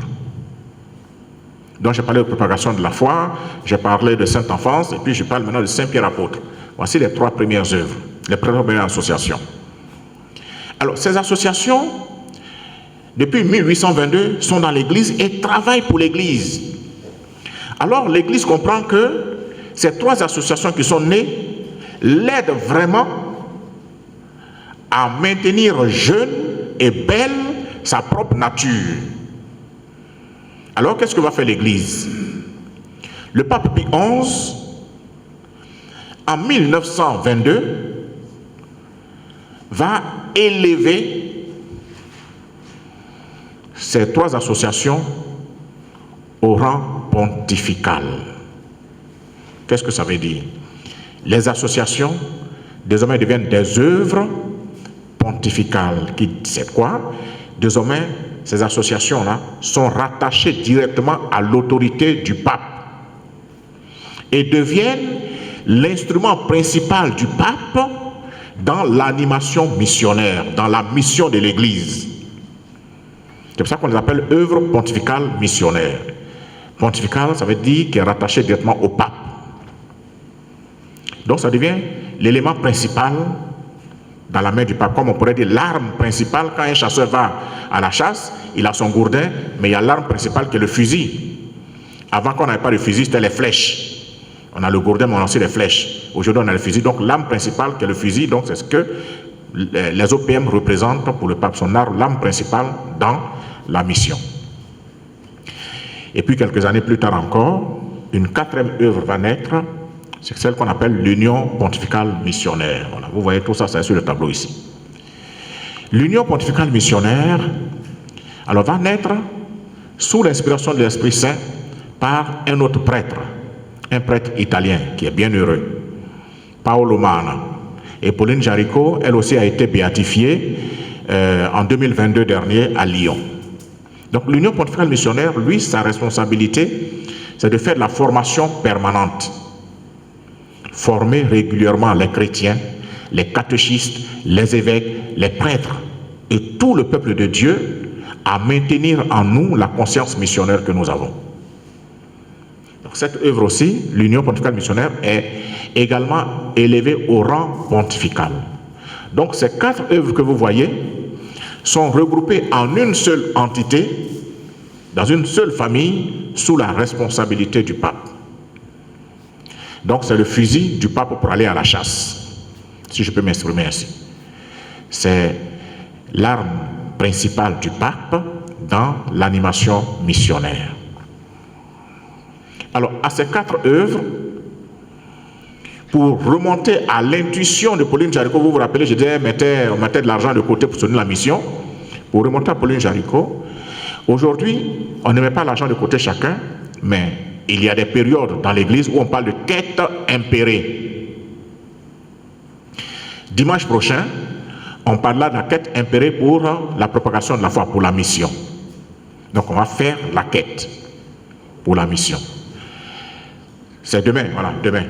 Donc j'ai parlé de propagation de la foi, j'ai parlé de Sainte Enfance, et puis je parle maintenant de Saint-Pierre apôtre. Voici les 3 premières œuvres, les premières associations. Alors ces associations, depuis 1822, sont dans l'Église et travaillent pour l'Église. Alors l'Église comprend que ces 3 associations qui sont nées l'aident vraiment à maintenir jeune et belle sa propre nature. Alors qu'est-ce que va faire l'Église? Le pape Pie XI, en 1922, va élever ces 3 associations au rang pontifical. Qu'est-ce que ça veut dire? Les associations désormais deviennent des œuvres pontificales. C'est quoi? Désormais, ces associations-là sont rattachées directement à l'autorité du pape et deviennent l'instrument principal du pape dans l'animation missionnaire, dans la mission de l'Église. C'est pour ça qu'on les appelle œuvres pontificales missionnaires. Pontifical, ça veut dire qu'il est rattaché directement au pape. Donc ça devient l'élément principal dans la main du pape, comme on pourrait dire l'arme principale. Quand un chasseur va à la chasse, il a son gourdin, mais il y a l'arme principale qui est le fusil. Avant qu'on n'avait pas de fusil, c'était les flèches. On a le gourdin, mais on a aussi les flèches. Aujourd'hui, on a le fusil. Donc l'arme principale qui est le fusil, donc c'est ce que les OPM représentent pour le pape, son l'arme principale dans la mission. Et puis quelques années plus tard encore, une 4e œuvre va naître, c'est celle qu'on appelle l'Union pontificale missionnaire. Voilà, vous voyez tout ça, c'est sur le tableau ici. L'Union pontificale missionnaire, alors va naître sous l'inspiration de l'Esprit Saint par un autre prêtre, un prêtre italien qui est bien heureux, Paolo Mana. Et Pauline Jaricot, elle aussi a été béatifiée en 2022 dernier à Lyon. Donc l'Union pontificale missionnaire, lui, sa responsabilité, c'est de faire de la formation permanente. Former régulièrement les chrétiens, les catéchistes, les évêques, les prêtres et tout le peuple de Dieu à maintenir en nous la conscience missionnaire que nous avons. Donc cette œuvre aussi, l'Union pontificale missionnaire, est également élevée au rang pontifical. Donc ces 4 œuvres que vous voyez sont regroupées en une seule entité, dans une seule famille, sous la responsabilité du pape. Donc c'est le fusil du pape pour aller à la chasse, si je peux m'exprimer ainsi. C'est l'arme principale du pape dans l'animation missionnaire. Alors à ces 4 œuvres, pour remonter à l'intuition de Pauline Jaricot, vous vous rappelez, je disais, on mettait de l'argent de côté pour soutenir la mission. Pour remonter à Pauline Jaricot, aujourd'hui, on ne met pas l'argent de côté chacun, mais il y a des périodes dans l'Église où on parle de quête impérée. Dimanche prochain, on parlera de la quête impérée pour la propagation de la foi, pour la mission. Donc on va faire la quête pour la mission. C'est demain, voilà, demain.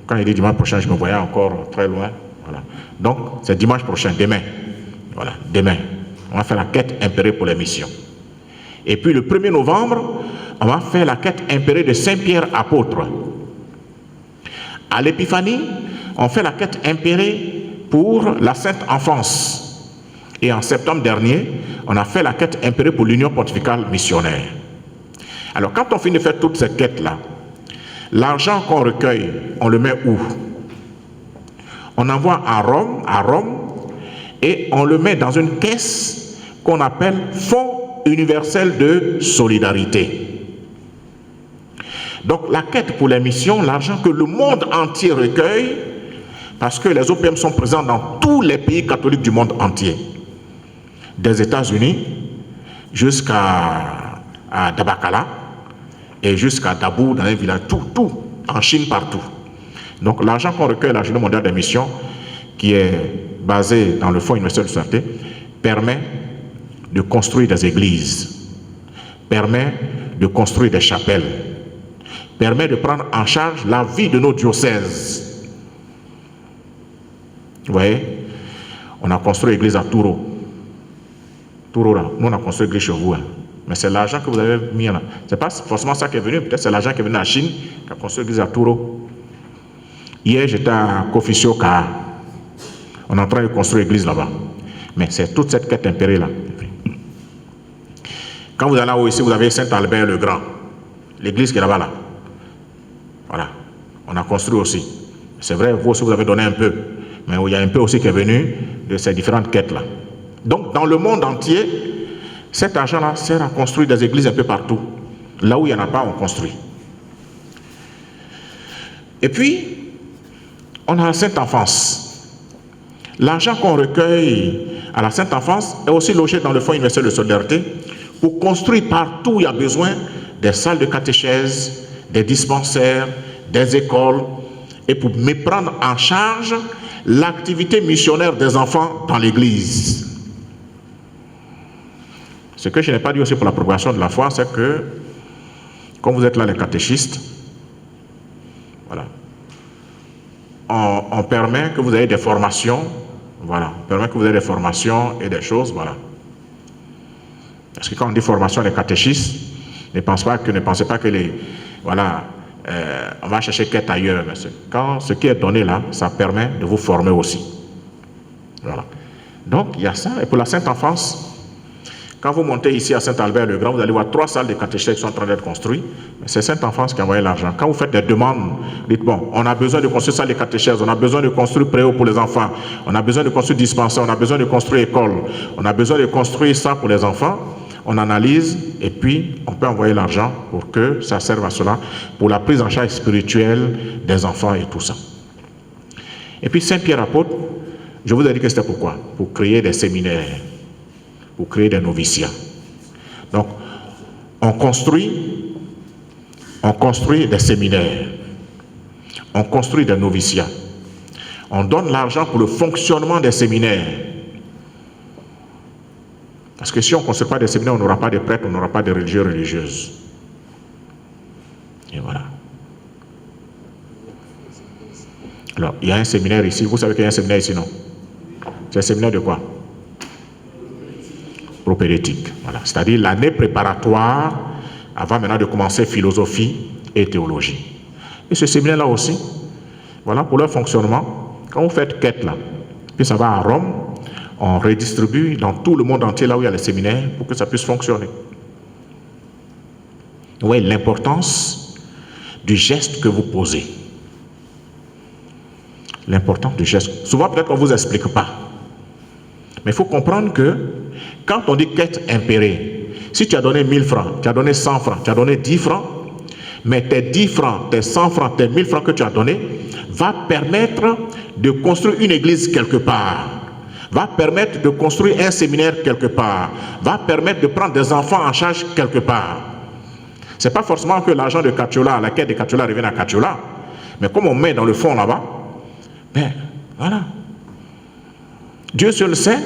Quand il dit dimanche prochain, je me voyais encore très loin. Voilà. Donc c'est dimanche prochain, demain. Voilà, demain. On va faire la quête impérée pour les missions. Et puis le 1er novembre, on va faire la quête impérée de Saint-Pierre apôtre. À l'Épiphanie, on fait la quête impérée pour la Sainte Enfance. Et en septembre dernier, on a fait la quête impérée pour l'Union pontificale missionnaire. Alors quand on finit de faire toutes ces quêtes-là, l'argent qu'on recueille, on le met où? On envoie à Rome, et on le met dans une caisse qu'on appelle Fonds universel de solidarité. Donc la quête pour les missions, l'argent que le monde entier recueille, parce que les OPM sont présents dans tous les pays catholiques du monde entier, des États-Unis jusqu'à Dabakala et jusqu'à Dabou dans un village, tout, en Chine partout. Donc l'argent qu'on recueille à la Journée mondiale des missions, qui est basé dans le Fonds universel de solidarité, permet de construire des églises, permet de construire des chapelles, permet de prendre en charge la vie de nos diocèses. Vous voyez, on a construit l'église à Touro. Touro là, nous on a construit l'église chez vous. Hein. Mais c'est l'argent que vous avez mis là. C'est pas forcément ça qui est venu, peut-être c'est l'argent qui est venu à Chine, qui a construit l'église à Touro. Hier j'étais à Kofisio Ka. On est en train de construire l'église là-bas. Mais c'est toute cette quête impériale là. Quand vous allez là-haut ici, vous avez Saint-Albert le Grand. L'église qui est là-bas là. Voilà. On a construit aussi. C'est vrai, vous aussi vous avez donné un peu. Mais il y a un peu aussi qui est venu de ces différentes quêtes-là. Donc, dans le monde entier, cet argent-là sert à construire des églises un peu partout. Là où il n'y en a pas, on construit. Et puis, on a la Sainte Enfance. L'argent qu'on recueille à la Sainte Enfance est aussi logé dans le Fonds universel de solidarité pour construire partout où il y a besoin des salles de catéchèse, des dispensaires, des écoles, et pour me prendre en charge l'activité missionnaire des enfants dans l'Église. Ce que je n'ai pas dit aussi pour la propagation de la foi, c'est que, comme vous êtes là les catéchistes, voilà, on permet que vous ayez des formations, voilà, on permet que vous ayez des formations et des choses, voilà. Parce que quand on dit formation des catéchistes, ne pensez pas que les, voilà, on va chercher quête ailleurs. Mais quand ce qui est donné là, ça permet de vous former aussi. Voilà. Donc il y a ça. Et pour la Sainte Enfance, quand vous montez ici à Saint-Albert-le-Grand, vous allez voir 3 salles de catéchèse qui sont en train d'être construites. C'est Sainte Enfance qui a envoyé l'argent. Quand vous faites des demandes, dites bon, on a besoin de construire salle de catéchèse, on a besoin de construire préau pour les enfants, on a besoin de construire dispensaire, on a besoin de construire école, on a besoin de construire ça pour les enfants. On analyse et puis on peut envoyer l'argent pour que ça serve à cela, pour la prise en charge spirituelle des enfants et tout ça. Et puis Saint-Pierre apôtre, je vous ai dit que c'était pourquoi? Pour créer des séminaires, pour créer des noviciats. Donc, on construit des séminaires, on construit des noviciats, on donne l'argent pour le fonctionnement des séminaires. Parce que si on ne construit pas des séminaires, on n'aura pas de prêtres, on n'aura pas de religieux, religieuses. Et voilà. Alors, il y a un séminaire ici. Vous savez qu'il y a un séminaire ici, non? C'est un séminaire de quoi? Propédeutique. Voilà. C'est-à-dire l'année préparatoire avant maintenant de commencer philosophie et théologie. Et ce séminaire-là aussi, voilà pour leur fonctionnement. Quand vous faites quête là, puis ça va à Rome, on redistribue dans tout le monde entier là où il y a les séminaires pour que ça puisse fonctionner. Vous voyez l'importance du geste que vous posez. L'importance du geste. Souvent peut-être qu'on ne vous explique pas. Mais il faut comprendre que quand on dit quête impérée, si tu as donné 1000 francs, tu as donné 100 francs, tu as donné 10 francs, mais tes 10 francs, tes 100 francs, tes 1000 francs que tu as donnés va permettre de construire une église quelque part, va permettre de construire un séminaire quelque part, va permettre de prendre des enfants en charge quelque part. Ce n'est pas forcément que l'argent de Katiola, la quête de Katiola revienne à Katiola, mais comme on met dans le fond là-bas, ben voilà. Dieu seul sait,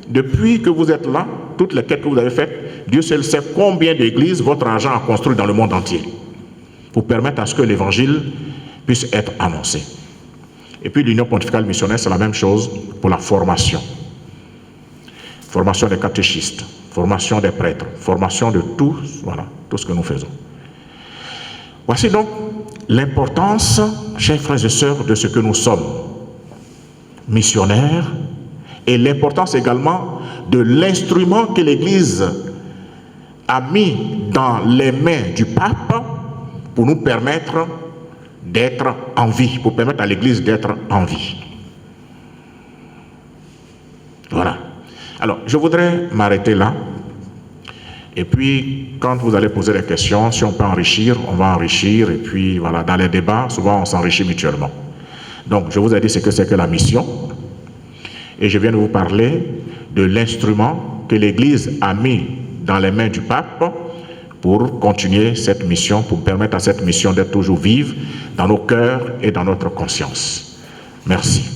depuis que vous êtes là, toutes les quêtes que vous avez faites, Dieu seul sait combien d'églises votre argent a construit dans le monde entier, pour permettre à ce que l'évangile puisse être annoncé. Et puis l'Union pontificale missionnaire, c'est la même chose pour la formation. Formation des catéchistes, formation des prêtres, formation de tous, voilà, tout ce que nous faisons. Voici donc l'importance, chers frères et sœurs, de ce que nous sommes, missionnaires, et l'importance également de l'instrument que l'Église a mis dans les mains du pape pour nous permettre d'être en vie, pour permettre à l'Église d'être en vie. Voilà. Alors, je voudrais m'arrêter là. Et puis, quand vous allez poser des questions, si on peut enrichir, on va enrichir. Et puis, voilà, dans les débats, souvent, on s'enrichit mutuellement. Donc, je vous ai dit ce que c'est que la mission. Et je viens de vous parler de l'instrument que l'Église a mis dans les mains du pape pour continuer cette mission, pour permettre à cette mission d'être toujours vive dans nos cœurs et dans notre conscience. Merci.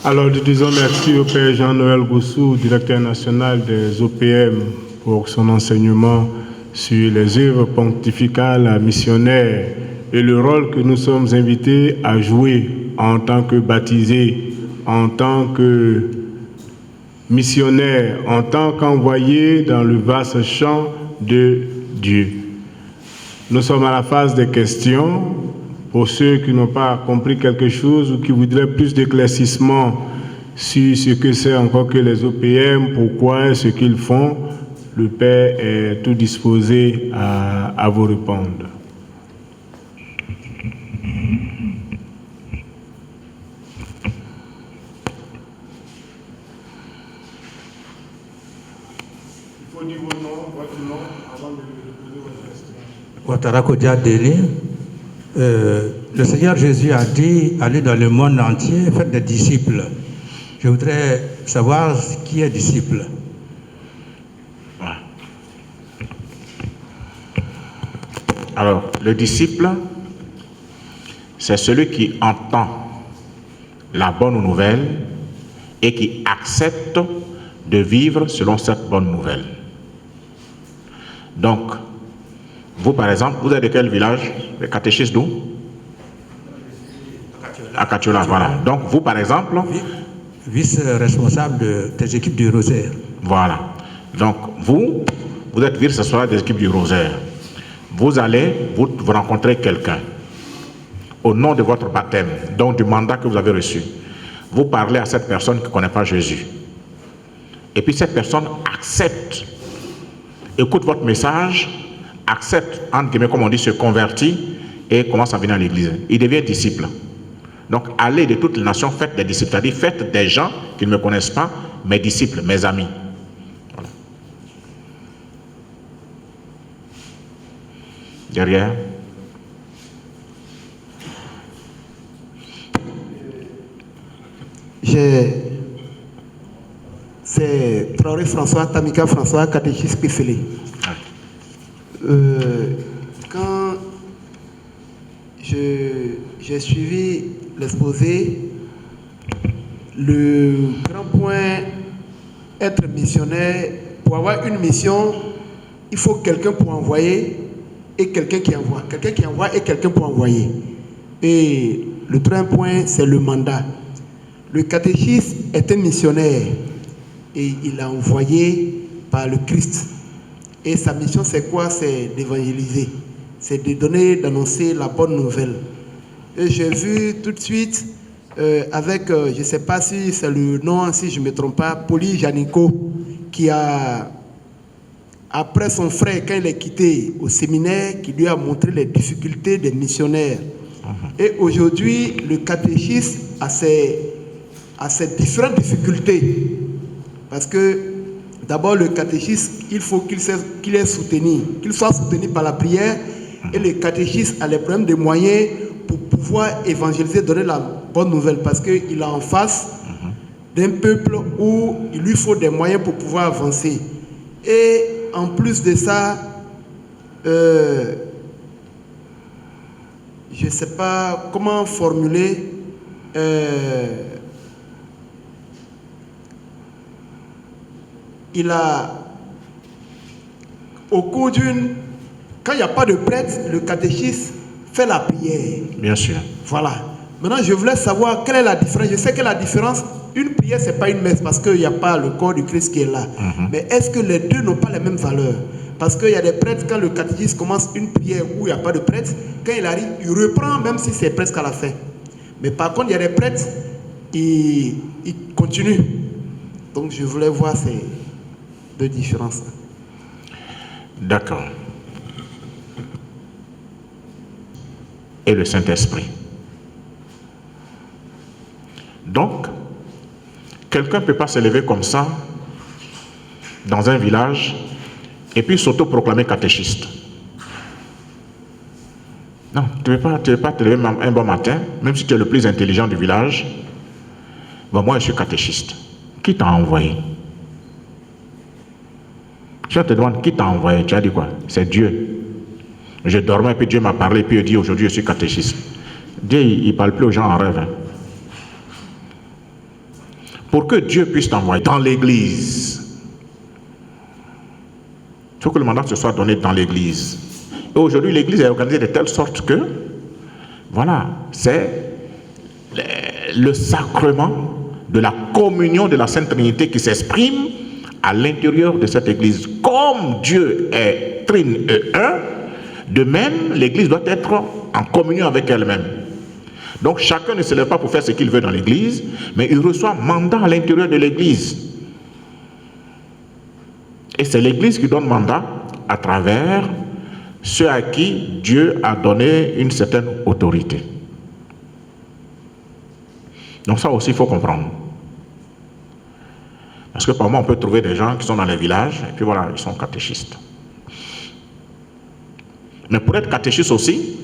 Alors, nous disons merci au Père Jean-Noël Goussou, directeur national des OPM, pour son enseignement sur les œuvres pontificales missionnaires et le rôle que nous sommes invités à jouer en tant que baptisés, en tant que missionnaires, en tant qu'envoyés dans le vaste champ de Dieu. Nous sommes à la phase des questions. Pour ceux qui n'ont pas compris quelque chose ou qui voudraient plus d'éclaircissement sur ce que c'est encore que les OPM, pourquoi et ce qu'ils font, le Père est tout disposé à vous répondre. Il faut dire votre nom avant de poser votre question. Ouattara Kodia Deli. Le Seigneur Jésus a dit, allez dans le monde entier, faites des disciples. Je voudrais savoir qui est disciple. Alors, le disciple, c'est celui qui entend la bonne nouvelle et qui accepte de vivre selon cette bonne nouvelle. Donc, vous, par exemple, vous êtes de quel village? Le catéchisme d'où? À Katiola, voilà. Donc, vous, par exemple... Vice-responsable des équipes du Rosaire. Voilà. Donc, vous êtes vice-responsable des équipes du Rosaire. Vous allez, vous rencontrez quelqu'un au nom de votre baptême, donc du mandat que vous avez reçu. Vous parlez à cette personne qui ne connaît pas Jésus. Et puis, cette personne accepte, écoute votre message, accepte, entre guillemets, comme on dit, se convertit et commence à venir à l'église. Il devient disciple. Donc, allez de toutes les nations, faites des disciples, c'est-à-dire faites des gens qui ne me connaissent pas, mes disciples, mes amis. Voilà. Derrière. C'est Traoré François, Tamika François, catéchiste Péfélé. Quand j'ai suivi l'exposé, le grand point, être missionnaire, pour avoir une mission, il faut quelqu'un pour envoyer et quelqu'un qui envoie. Quelqu'un qui envoie et quelqu'un pour envoyer. Et le troisième point, c'est le mandat. Le catéchiste est un missionnaire et il a envoyé par le Christ. Et sa mission, c'est quoi? C'est d'évangéliser. C'est de donner, d'annoncer la bonne nouvelle. Et j'ai vu tout de suite, avec, je ne sais pas si c'est le nom, si je ne me trompe pas, Poli Janico, qui a, après son frère, quand il est quitté au séminaire, qui lui a montré les difficultés des missionnaires. Et aujourd'hui, le catéchisme a ses différentes difficultés. Parce que d'abord, le catéchisme, il faut qu'il soit soutenu par la prière. Et le catéchisme a les problèmes de moyens pour pouvoir évangéliser, donner la bonne nouvelle. Parce qu'il est en face d'un peuple où il lui faut des moyens pour pouvoir avancer. Et en plus de ça, je ne sais pas comment formuler. Il a, au cours d'une, quand il n'y a pas de prêtre, le catéchisme fait la prière. Bien sûr. Voilà. Maintenant, je voulais savoir quelle est la différence. Je sais que la différence, une prière, ce n'est pas une messe parce qu'il n'y a pas le corps du Christ qui est là. Mais est-ce que les deux n'ont pas les mêmes valeurs? Parce qu'il y a des prêtres, quand le catéchisme commence une prière où il n'y a pas de prêtre, quand il arrive, il reprend même si c'est presque à la fin. Mais par contre, il y a des prêtres, ils continuent. Donc, je voulais voir ces deux différences. D'accord. Et le Saint-Esprit. Donc, quelqu'un ne peut pas se lever comme ça dans un village et puis s'autoproclamer catéchiste. Non, tu ne peux pas te lever un bon matin, même si tu es le plus intelligent du village. Bon, moi, je suis catéchiste. Qui t'a envoyé? Je te demande qui t'a envoyé. Tu as dit quoi? C'est Dieu. Je dormais, puis Dieu m'a parlé, puis il dit aujourd'hui je suis catéchiste. Dieu, il ne parle plus aux gens en rêve. Hein. Pour que Dieu puisse t'envoyer dans l'église, il faut que le mandat se soit donné dans l'église. Et aujourd'hui, l'église est organisée de telle sorte que, voilà, c'est le sacrement de la communion de la Sainte Trinité qui s'exprime à l'intérieur de cette église. Comme Dieu est trine et un, de même, l'église doit être en communion avec elle-même. Donc chacun ne se lève pas pour faire ce qu'il veut dans l'église, mais il reçoit mandat à l'intérieur de l'église. Et c'est l'église qui donne mandat à travers ceux à qui Dieu a donné une certaine autorité. Donc ça aussi, il faut comprendre. Parce que par moment, on peut trouver des gens qui sont dans les villages, et puis voilà, ils sont catéchistes. Mais pour être catéchiste aussi,